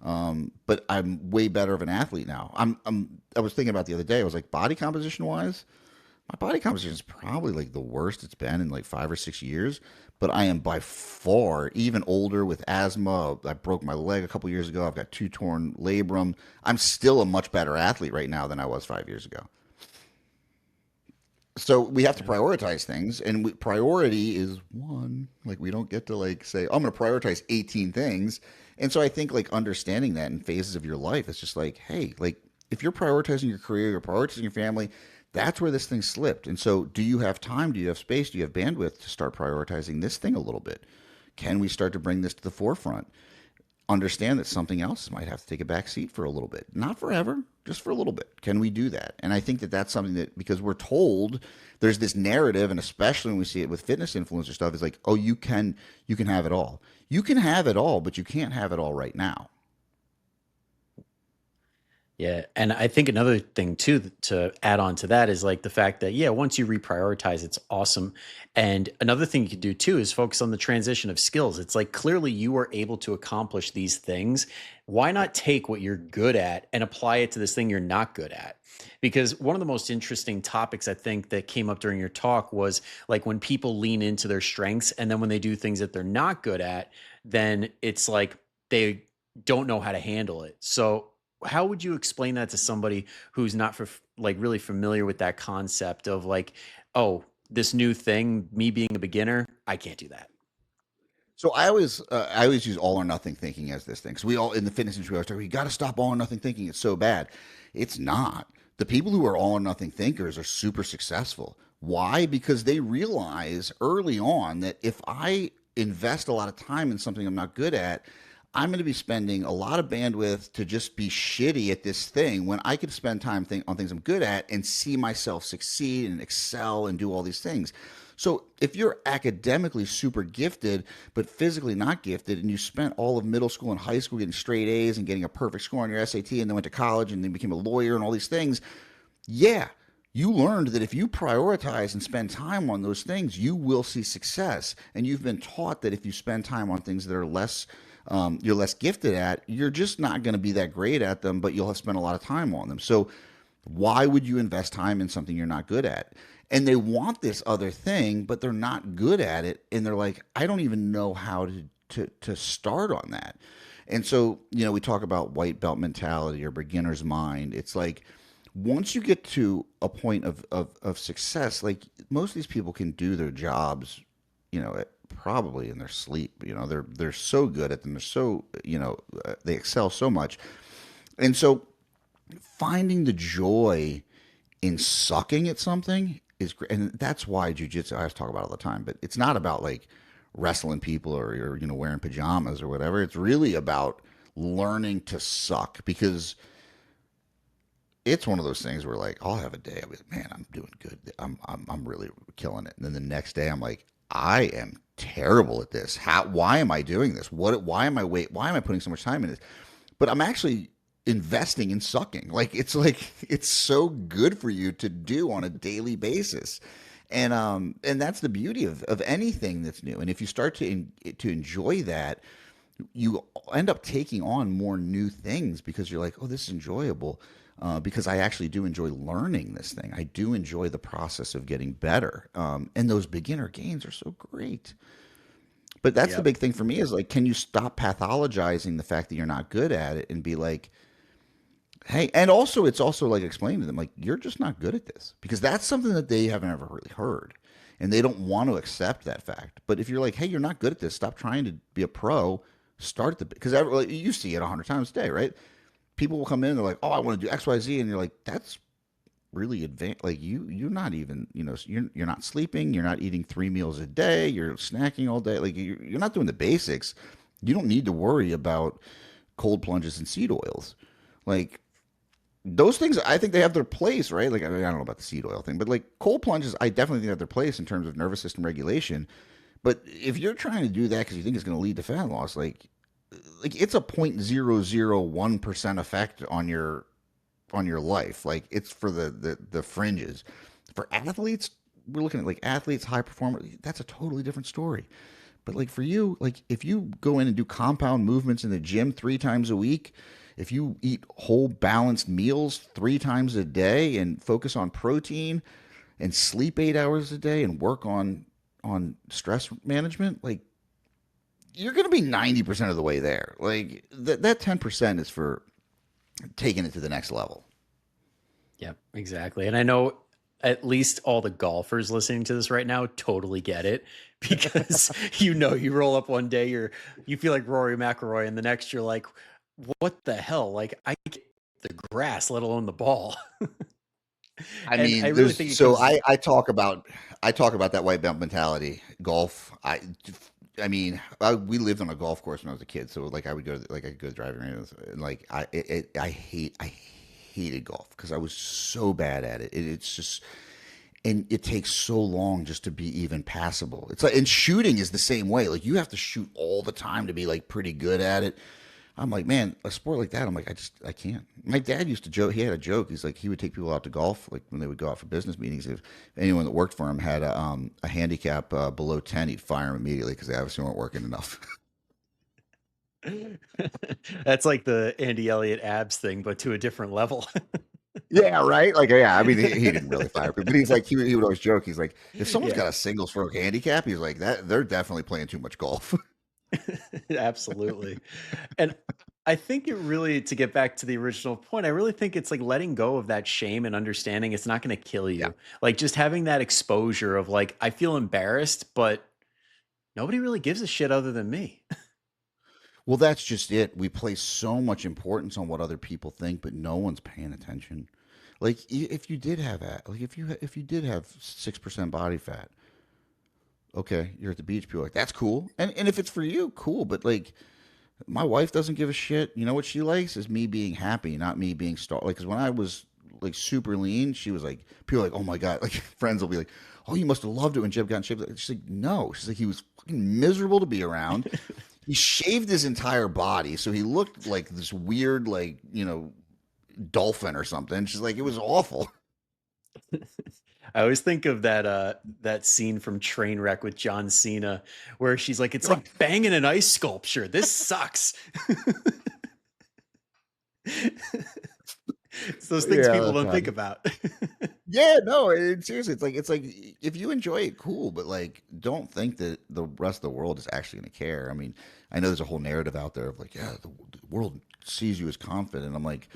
But I'm way better of an athlete now. I was thinking about the other day. I was like, body composition wise, my body composition is probably like the worst it's been in like 5 or 6 years. But I am by far even older with asthma. I broke my leg a couple years ago. I've got two torn labrum. I'm still a much better athlete right now than I was 5 years ago. So we have to Yeah. prioritize things, and priority is one. Like we don't get to like say, "I'm going to prioritize 18 things." And so I think like understanding that in phases of your life, it's just like, hey, like if you're prioritizing your career, you're prioritizing your family, that's where this thing slipped. And so, do you have time? Do you have space? Do you have bandwidth to start prioritizing this thing a little bit? Can we start to bring this to the forefront? Understand that something else might have to take a back seat for a little bit, not forever, just for a little bit. Can we do that? And I think that that's something that, because we're told, there's this narrative, and especially when we see it with fitness influencer stuff, is like, oh, you can have it all. You can have it all, but you can't have it all right now. Yeah, and I think another thing too to add on to that is like the fact that yeah, once you reprioritize, it's awesome. And another thing you can do too is focus on the transition of skills. It's like clearly you were able to accomplish these things. Why not take what you're good at and apply it to this thing you're not good at? Because one of the most interesting topics I think that came up during your talk was like when people lean into their strengths and then when they do things that they're not good at, then it's like they don't know how to handle it. So how would you explain that to somebody who's not like really familiar with that concept of like, oh, this new thing, me being a beginner, I can't do that. So I always use all or nothing thinking as this thing. Because we all in the fitness industry, we always talk, you got to stop all or nothing thinking. It's so bad. It's not. The people who are all or nothing thinkers are super successful. Why? Because they realize early on that if I invest a lot of time in something I'm not good at, I'm going to be spending a lot of bandwidth to just be shitty at this thing when I could spend time on things I'm good at and see myself succeed and excel and do all these things. So if you're academically super gifted but physically not gifted, and you spent all of middle school and high school getting straight A's and getting a perfect score on your SAT, and then went to college and then became a lawyer and all these things, yeah, you learned that if you prioritize and spend time on those things, you will see success. And you've been taught that if you spend time on things that are you're less gifted at, you're just not going to be that great at them, but you'll have spent a lot of time on them. So why would you invest time in something you're not good at? And they want this other thing, but they're not good at it. And they're like, I don't even know how to start on that. And so, we talk about white belt mentality or beginner's mind. It's like once you get to a point of success, like most of these people can do their jobs, probably in their sleep. They're so good at them. They're so, they excel so much. And so finding the joy in sucking at something is great. And that's why jujitsu, I always talk about it all the time, but it's not about like wrestling people or you're, wearing pajamas or whatever. It's really about learning to suck, because it's one of those things where like I'll have a day, I'll be like, man, I'm doing good. I'm really killing it. And then the next day I'm like, I am terrible at this. Why am I doing this? Why am I putting so much time in this? But I'm actually investing in sucking. Like it's so good for you to do on a daily basis. And that's the beauty of anything that's new. And if you start to enjoy that, you end up taking on more new things because you're like, oh, this is enjoyable. Because I actually do enjoy learning this thing. I do enjoy the process of getting better. And those beginner gains are so great. But that's the Yep. big thing for me is like, can you stop pathologizing the fact that you're not good at it and be like, hey, and also it's also like explaining to them, like, you're just not good at this, because that's something that they haven't ever really heard. And they don't want to accept that fact. But if you're like, hey, you're not good at this, stop trying to be a pro, start because you see it 100 times a day, right? People will come in and they're like, oh, I want to do XYZ. And you're like, that's really advanced. Like you're not even, you're not sleeping. You're not eating 3 meals a day. You're snacking all day. Like you're not doing the basics. You don't need to worry about cold plunges and seed oils. Like those things, I think they have their place, right? Like, I mean, I don't know about the seed oil thing, but like cold plunges, I definitely think have their place in terms of nervous system regulation. But if you're trying to do that because you think it's going to lead to fat loss, like it's a 0.001% effect on your life. Like it's for the fringes. For athletes, we're looking at like athletes, high performers. That's a totally different story. But like for you, like if you go in and do compound movements in the gym 3 times a week, if you eat whole balanced meals 3 times a day and focus on protein and sleep 8 hours a day and work on stress management, like you're going to be 90% of the way there. Like that 10% is for taking it to the next level. Yep, exactly. And I know at least all the golfers listening to this right now totally get it because you know you roll up one day you feel like Rory McIlroy and the next you're like what the hell, like I get the grass let alone the ball. I And I mean, really there's think it so comes I talk about that white belt mentality. Golf, I mean, we lived on a golf course when I was a kid, so like I would go to, like I could go to driving ranges, and like I hated golf because I was so bad at it. It's just and it takes so long just to be even passable. It's like and shooting is the same way. Like you have to shoot all the time to be like pretty good at it. I'm like, man, a sport like that, I'm like, I can't. My dad used to joke. He had a joke. He's like, he would take people out to golf, like when they would go out for business meetings. If anyone that worked for him had a handicap below 10, he'd fire him immediately because they obviously weren't working enough. that's like the Andy Elliott abs thing but to a different level. Yeah, right. Like, yeah. I mean, he didn't really fire people, but he's like, he would always joke. He's like, if someone's Yeah. got a single stroke handicap, he's like, that they're definitely playing too much golf. Absolutely. And I think it really, to get back to the original point, I really think it's like letting go of that shame and understanding it's not going to kill Yeah. you. Like just having that exposure of like, I feel embarrassed, but nobody really gives a shit other than me. Well, that's just it. We place so much importance on what other people think, but no one's paying attention. Like if you did have that, like if you did have 6% body fat, okay, you're at the beach, people are like, that's cool. And if it's for you, cool. But like my wife doesn't give a shit. You know what she likes is me being happy, not me being like, because when I was like super lean, she was like, people are like, oh my God, like friends will be like, oh, you must have loved it when Jeb got in shape. She's like, no. She's like, he was fucking miserable to be around. He shaved his entire body. So he looked like this weird, like, dolphin or something. She's like, it was awful. I always think of that scene from Trainwreck with John Cena where she's like, it's like banging an ice sculpture. This sucks. It's those things Yeah, people that's don't how. think about. Yeah, no, seriously, it's like if you enjoy it, cool, but like don't think that the rest of the world is actually going to care. I mean, I know there's a whole narrative out there of like, yeah, the world sees you as confident. I'm like,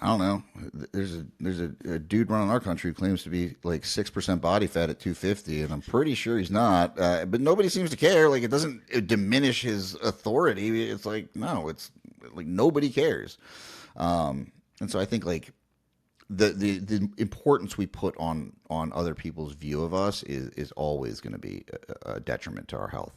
I don't know. There's a dude running our country who claims to be like 6% body fat at 250, and I'm pretty sure he's not. But nobody seems to care. Like it doesn't diminish his authority. It's like no, it's like nobody cares. And so I think like the importance we put on other people's view of us is always going to be a detriment to our health.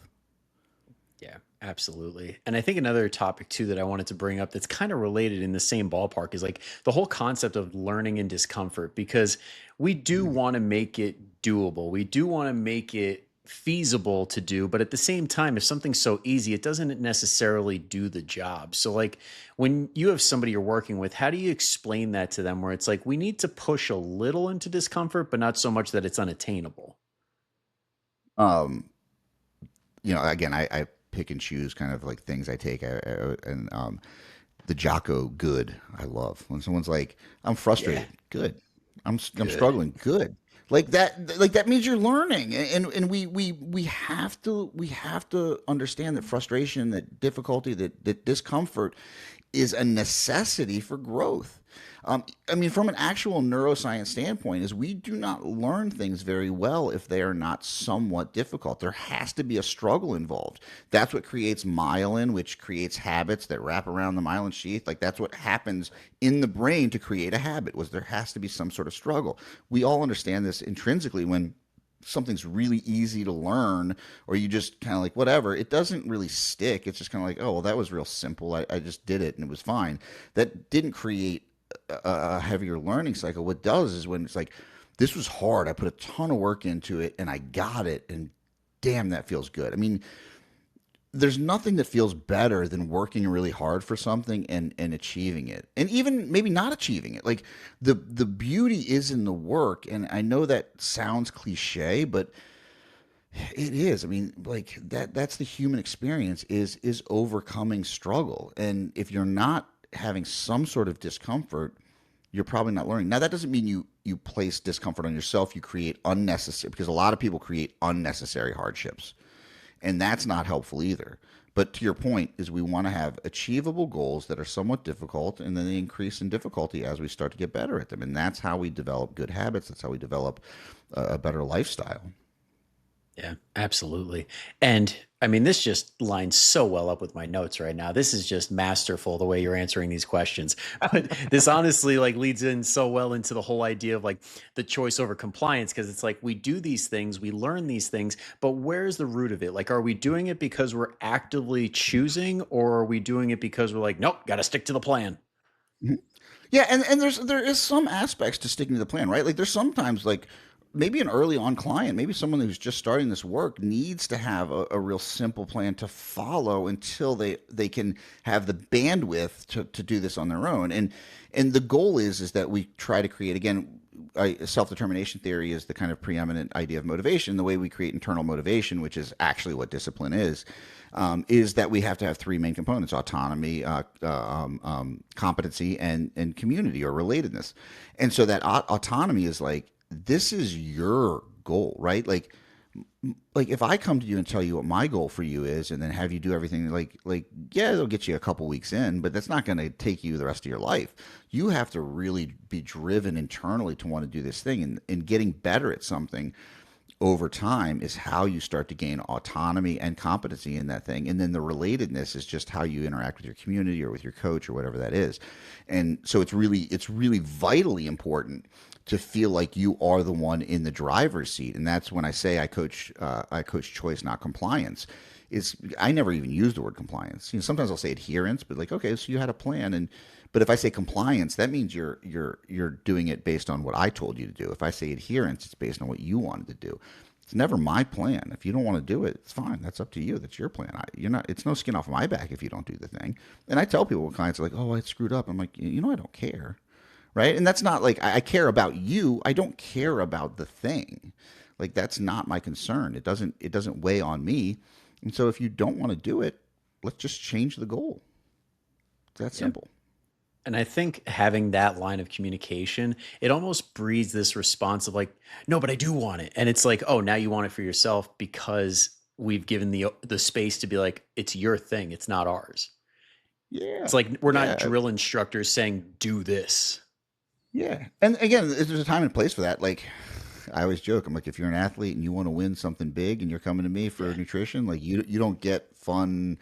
Yeah, absolutely. And I think another topic too that I wanted to bring up that's kind of related in the same ballpark is like the whole concept of learning in discomfort, because we do want to make it doable. We do want to make it feasible to do, but at the same time, if something's so easy, it doesn't necessarily do the job. So like when you have somebody you're working with, how do you explain that to them where it's like we need to push a little into discomfort, but not so much that it's unattainable? Um, again, I pick and choose kind of like things I take, and the Jocko good I love when someone's like, I'm Yeah, frustrated, good. I'm good. struggling, good. Like that means you're learning, and we have to understand that frustration, that difficulty, that discomfort is a necessity for growth. I mean, from an actual neuroscience standpoint, is we do not learn things very well if they are not somewhat difficult. There has to be a struggle involved. That's what creates myelin, which creates habits that wrap around the myelin sheath. Like that's what happens in the brain to create a habit. Was there has to be some sort of struggle. We all understand this intrinsically when something's really easy to learn or you just kind of like whatever, it doesn't really stick. It's just kind of like, oh well, that was real simple, I just did it and it was fine. That didn't create a heavier learning cycle. What does is when it's like, this was hard, I put a ton of work into it and I got it, and damn, that feels good. I mean, there's nothing that feels better than working really hard for something and achieving it, and even maybe not achieving it. Like the beauty is in the work, and I know that sounds cliche, but it is. I mean, like that's the human experience is overcoming struggle. And if you're not having some sort of discomfort, you're probably not learning. Now that doesn't mean you place discomfort on yourself. You create unnecessary, because a lot of people create unnecessary hardships, and that's not helpful either. But to your point is we want to have achievable goals that are somewhat difficult, and then they increase in difficulty as we start to get better at them. And that's how we develop good habits. That's how we develop a better lifestyle. Yeah, absolutely. And I mean, this just lines so well up with my notes right now. This is just masterful the way you're answering these questions. But this honestly like leads in so well into the whole idea of like the choice over compliance, because it's like we do these things, we learn these things, but where's the root of it? Like, are we doing it because we're actively choosing, or are we doing it because we're like, nope, got to stick to the plan? Mhm. Yeah, and there is some aspects to sticking to the plan, right? Like there's sometimes like maybe an early on client, maybe someone who's just starting this work needs to have a real simple plan to follow until they can have the bandwidth to do this on their own. And the goal is that we try to create again. Self-determination theory is the kind of preeminent idea of motivation. The way we create internal motivation, which is actually what discipline is that we have to have three main components: autonomy, competency, and community or relatedness. And so that autonomy is like this is your goal, right? Like if I come to you and tell you what my goal for you is, and then have you do everything like yeah, it'll get you a couple weeks in, but that's not going to take you the rest of your life. You have to really be driven internally to want to do this thing, and getting better at something over time is how you start to gain autonomy and competency in that thing. And then the relatedness is just how you interact with your community or with your coach or whatever that is. And so it's really vitally important to feel like you are the one in the driver's seat. And that's when I say I coach choice, not compliance. Is I never even use the word compliance. Sometimes I'll say adherence, but like, okay, so you had a plan, and but if I say compliance, that means you're doing it based on what I told you to do. If I say adherence, it's based on what you wanted to do. It's never my plan. If you don't want to do it, it's fine. That's up to you. That's your plan. You're not. It's no skin off my back if you don't do the thing. And I tell people when clients are like, "Oh, I screwed up." I'm like, I don't care, right? And that's not like I care about you. I don't care about the thing. Like that's not my concern. It doesn't weigh on me. And so if you don't want to do it, let's just change the goal. It's that Yeah. simple. And I think having that line of communication, it almost breeds this response of like, no, but I do want it. And it's like, oh, now you want it for yourself because we've given the space to be like, it's your thing, it's not ours. It's Yeah. like we're not Yeah. drill instructors saying do this. Yeah. And again, there's a time and place for that. Like I always joke, I'm like, if you're an athlete and you want to win something big and you're coming to me for Yeah. nutrition, like you don't get fun,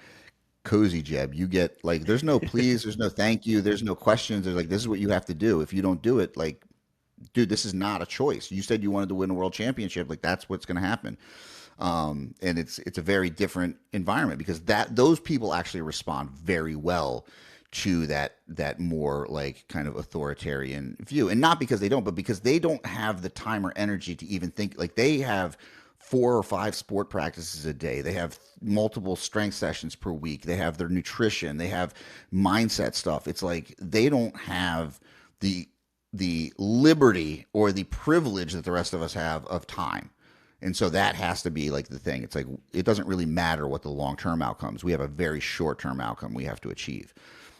cozy Jeb. You get like, there's no please, there's no thank you, there's no questions. There's like, this is what you have to do. If you don't do it, like, dude, this is not a choice. You said you wanted to win a world championship. Like that's what's going to happen. And it's a very different environment because those people actually respond very well to that more like kind of authoritarian view, and not because they don't, but because they don't have the time or energy to even think. Like they have 4 or 5 sport practices a day, they have multiple strength sessions per week, they have their nutrition, they have mindset stuff. It's like they don't have the liberty or the privilege that the rest of us have of time. And so that has to be like the thing. It's like it doesn't really matter what the long term outcomes. We have a very short term outcome we have to achieve.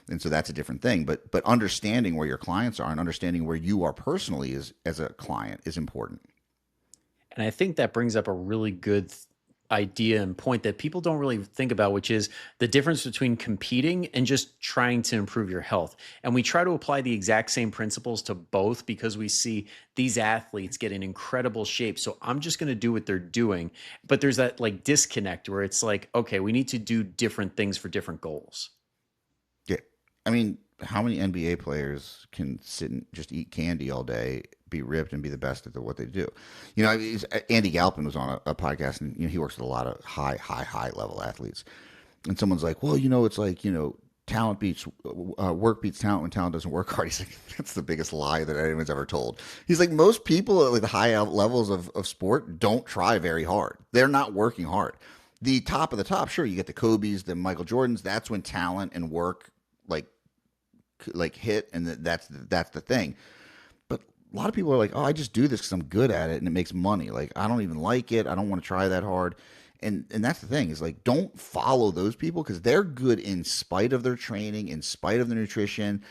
And so that's a different thing. But understanding where your clients are and understanding where you are personally as a client is important. And I think that brings up a really good idea and point that people don't really think about, which is the difference between competing and just trying to improve your health. And we try to apply the exact same principles to both because we see these athletes get in incredible shape. So I'm just going to do what they're doing. But there's that like disconnect where it's like, okay, we need to do different things for different goals. Yeah. I mean, how many NBA players can sit and just eat candy all day, be ripped, and be the best at what they do? Andy Galpin was on a podcast, and he works with a lot of high level athletes. And someone's like, well, it's like, talent beats work beats talent when talent doesn't work hard. He's like, that's the biggest lie that anyone's ever told. He's like, most people at like the high levels of sport don't try very hard. They're not working hard. The top of the top, sure, you get the Kobe's, the Michael Jordans. That's when talent and work like hit, and that's the thing. But a lot of people are like, oh, I just do this because I'm good at it and it makes money. Like I don't even like it. I don't want to try that hard. And that's the thing is like, don't follow those people because they're good in spite of their training, in spite of their nutrition.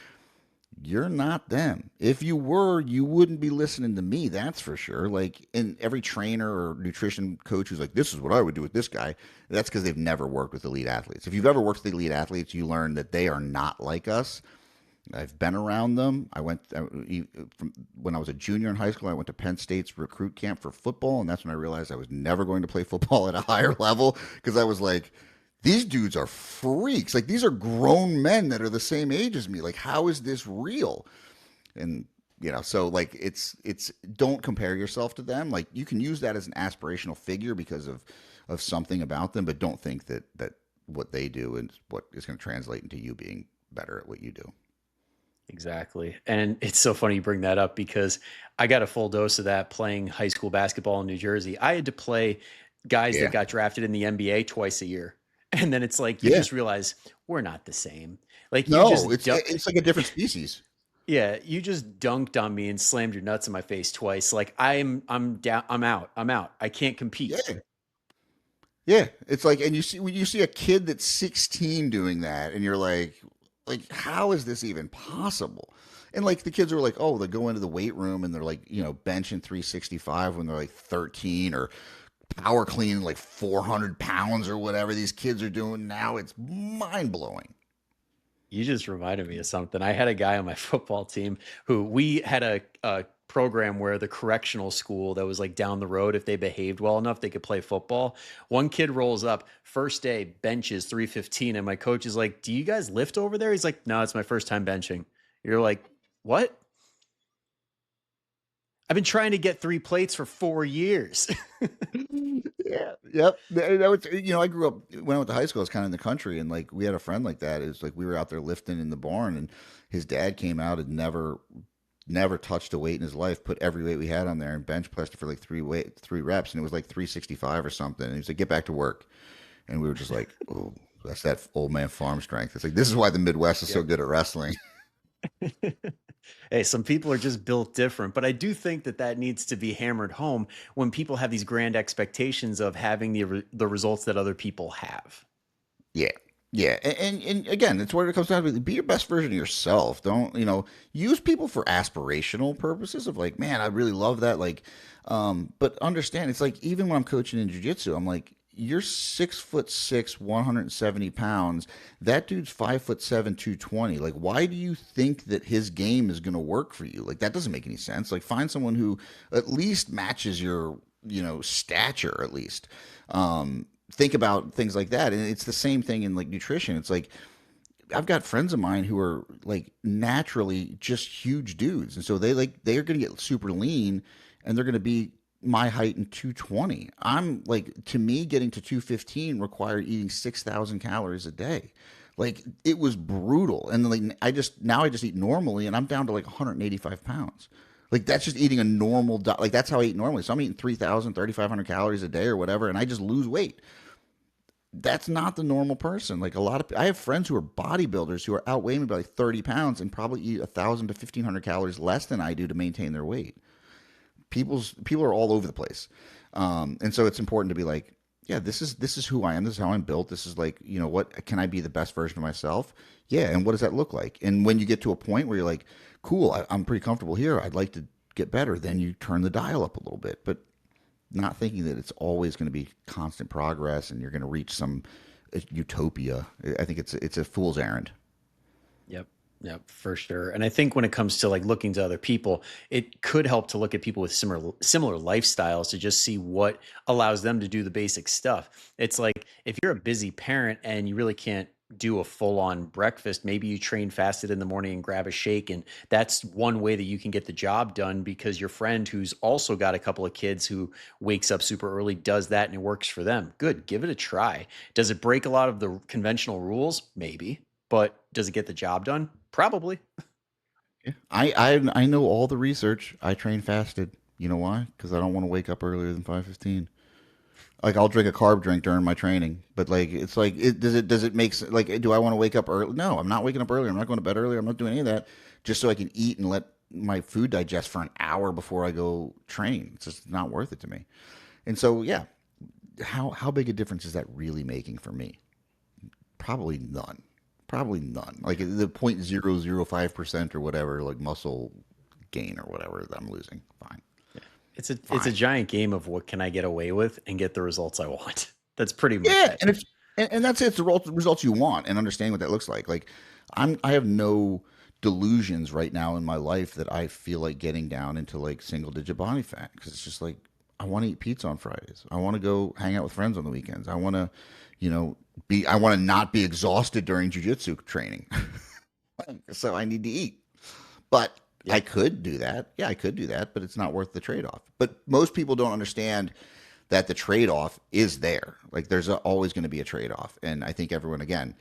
You're not them. If you were, you wouldn't be listening to me. That's for sure. Like, in every trainer or nutrition coach who's like, "This is what I would do with this guy," that's because they've never worked with elite athletes. If you've ever worked with elite athletes, you learn that they are not like us. I've been around them. From when I was a junior in high school. I went to Penn State's recruit camp for football, and that's when I realized I was never going to play football at a higher level because I was like, these dudes are freaks. Like, these are grown men that are the same age as me. Like, how is this real? And so like it's don't compare yourself to them. Like, you can use that as an aspirational figure because of something about them, but don't think that what they do is what is going to translate into you being better at what you do. Exactly. And it's so funny you bring that up because I got a full dose of that playing high school basketball in New Jersey. I had to play guys that Yeah. got drafted in the NBA twice a year. And then it's like you Yeah. just realize we're not the same. Like you No, just it's du- it's like a different species. yeah, you just dunked on me and slammed your nuts in my face twice. Like I'm down, I'm out. I'm out. I can't compete. Yeah. Yeah. It's like, and you see when you see a kid that's 16 doing that, and you're like, how is this even possible? And like the kids are like, oh, they go into the weight room and they're like, benching 365 when they're like 13, or power cleaning like 400 pounds or whatever these kids are doing now. It's mind blowing. You just reminded me of something. I had a guy on my football team who we had a program where the correctional school that was like down the road, if they behaved well enough, they could play football. One kid rolls up, first day, benches 315. And my coach is like, "Do you guys lift over there?" He's like, "No, it's my first time benching." You're like, "What?" I've been trying to get 3 plates for 4 years. Yeah. Yep. That was, I grew up when I went to high school. I was kind of in the country, and like we had a friend like that. It was like we were out there lifting in the barn, and his dad came out and never touched a weight in his life. Put every weight we had on there and bench pressed it for like three reps, and it was like 365 or something. And he was like, "Get back to work," and we were just like, "Oh, that's that old man farm strength." It's like this is why the Midwest is so Yep. good at wrestling. Hey, some people are just built different, but I do think that that needs to be hammered home when people have these grand expectations of having the results that other people have. Yeah. Yeah. And again, it's what it comes down to. Be your best version of yourself. Don't, use people for aspirational purposes of like, man, I really love that. Like, but understand it's like, even when I'm coaching in jujitsu, I'm like, you're 6'6", 170 pounds. That dude's 5'7", 220. Like, why do you think that his game is going to work for you? Like, that doesn't make any sense. Like, find someone who at least matches your, stature at least. Think about things like that. And it's the same thing in like nutrition. It's like I've got friends of mine who are like naturally just huge dudes. And so they're going to get super lean, and they're going to be my height in 220. I'm like, to me, getting to 215 required eating 6,000 calories a day. Like, it was brutal. And then like I just eat normally, and I'm down to like 185 pounds. Like, that's just eating a normal diet. Like, that's how I eat normally. So I'm eating 3,000, 3,500 calories a day or whatever, and I just lose weight. That's not the normal person. Like, I have friends who are bodybuilders who are outweighing me by like 30 pounds and probably eat 1,000 to 1,500 calories less than I do to maintain their weight. People are all over the place. And so it's important to be like, yeah, this is who I am. This is how I'm built. This is like, what can I be the best version of myself? Yeah. And what does that look like? And when you get to a point where you're like, cool, I'm pretty comfortable here. I'd like to get better. Then you turn the dial up a little bit, but not thinking that it's always going to be constant progress and you're going to reach some utopia. I think it's a fool's errand. Yep. Yep, for sure. And I think when it comes to like looking to other people, it could help to look at people with similar lifestyles to just see what allows them to do the basic stuff. It's like if you're a busy parent and you really can't do a full-on breakfast, maybe you train fasted in the morning and grab a shake, and that's one way that you can get the job done because your friend who's also got a couple of kids who wakes up super early does that and it works for them. Good, give it a try. Does it break a lot of the conventional rules? Maybe. But does it get the job done? Probably. Yeah. I know all the research. I train fasted. You know why? Because I don't want to wake up earlier than 5:15. Like, I'll drink a carb drink during my training, but like it's like does it make like, do I want to wake up early? No, I'm not waking up earlier. I'm not going to bed earlier. I'm not doing any of that just so I can eat and let my food digest for an hour before I go train. It's just not worth it to me. And so yeah, how big a difference is that really making for me? Probably none. Probably none. Like the 0.005% or whatever, like muscle gain or whatever that I'm losing. Fine. It's a Fine. giant game of what can I get away with and get the results I want. That's pretty much Yeah, it. and and that's it. It's the results you want and understanding what that looks like. Like I have no delusions right now in my life that I feel like getting down into like single digit body fat because it's just like I want to eat pizza on Fridays. I want to go hang out with friends on the weekends. I want to, you know, be I want to not be exhausted during jujitsu training. So I need to eat. But I Yep. could do that. Yeah, I could do that, but it's not worth the trade off. But most people don't understand that the trade off is there. Like there's always going to be a trade off. And I think everyone, again,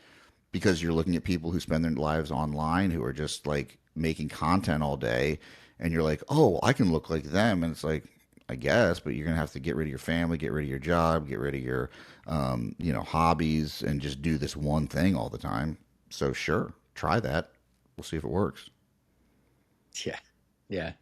because you're looking at people who spend their lives online who are just like making content all day, and you're like, oh, I can look like them. And it's like, I guess, but you're going to have to get rid of your family, get rid of your job, get rid of your, hobbies, and just do this one thing all the time. So, sure, try that. We'll see if it works. Yeah. Yeah.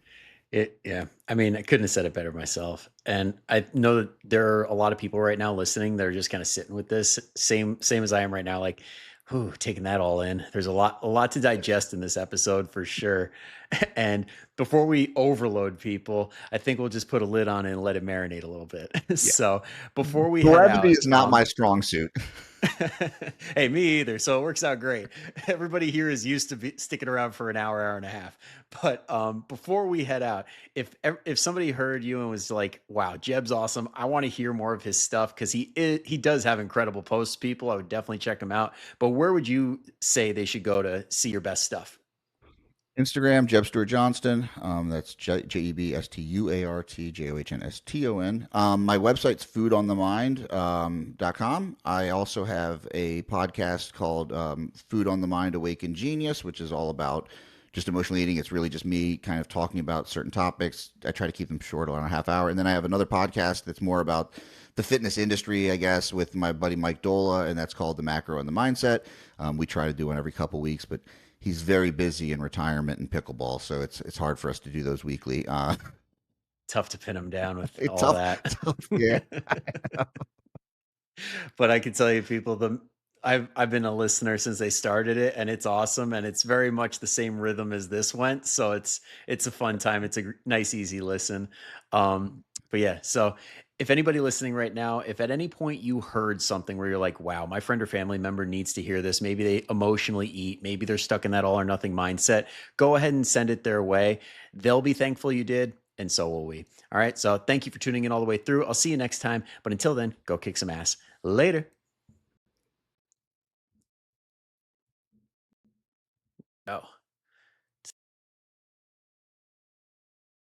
Yeah. I mean, I couldn't have said it better myself. And I know that there are a lot of people right now listening that are just kind of sitting with this same as I am right now, like, whew, taking that all in. There's a lot to digest in this episode for sure. And before we overload people, I think we'll just put a lid on it and let it marinate a little bit. Yeah. So before we head Brevity out, is not my strong suit. hey, me either. So it works out great. Everybody here is used to be sticking around for an hour, hour and a half. But before we head out, if somebody heard you and was like, "Wow, Jeb's awesome. I want to hear more of his stuff," because he does have incredible posts. People, I would definitely check him out. But where would you say they should go to see your best stuff? Instagram, Jeb Stewart Johnston. That's JebStuartJohnston. My website's foodonthemind.com. I also have a podcast called Food on the Mind Awaken Genius, which is all about just emotional eating. It's really just me kind of talking about certain topics. I try to keep them short, around a half hour. And then I have another podcast that's more about the fitness industry, I guess, with my buddy Mike Dola, and that's called The Macro and the Mindset. We try to do one every couple weeks, but he's very busy in retirement and pickleball, so it's hard for us to do those weekly. Tough to pin him down with It's all tough, that. tough, yeah. But I can tell you, people, I've been a listener since they started it, and it's awesome, and it's very much the same rhythm as this went. So it's a fun time. It's a nice, easy listen. But yeah, so if anybody listening right now, if at any point you heard something where you're like, "Wow, my friend or family member needs to hear this," maybe they emotionally eat, maybe they're stuck in that all or nothing mindset, go ahead and send it their way. They'll be thankful you did, and so will we. All right. So thank you for tuning in all the way through. I'll see you next time. But until then, go kick some ass. Later. Oh.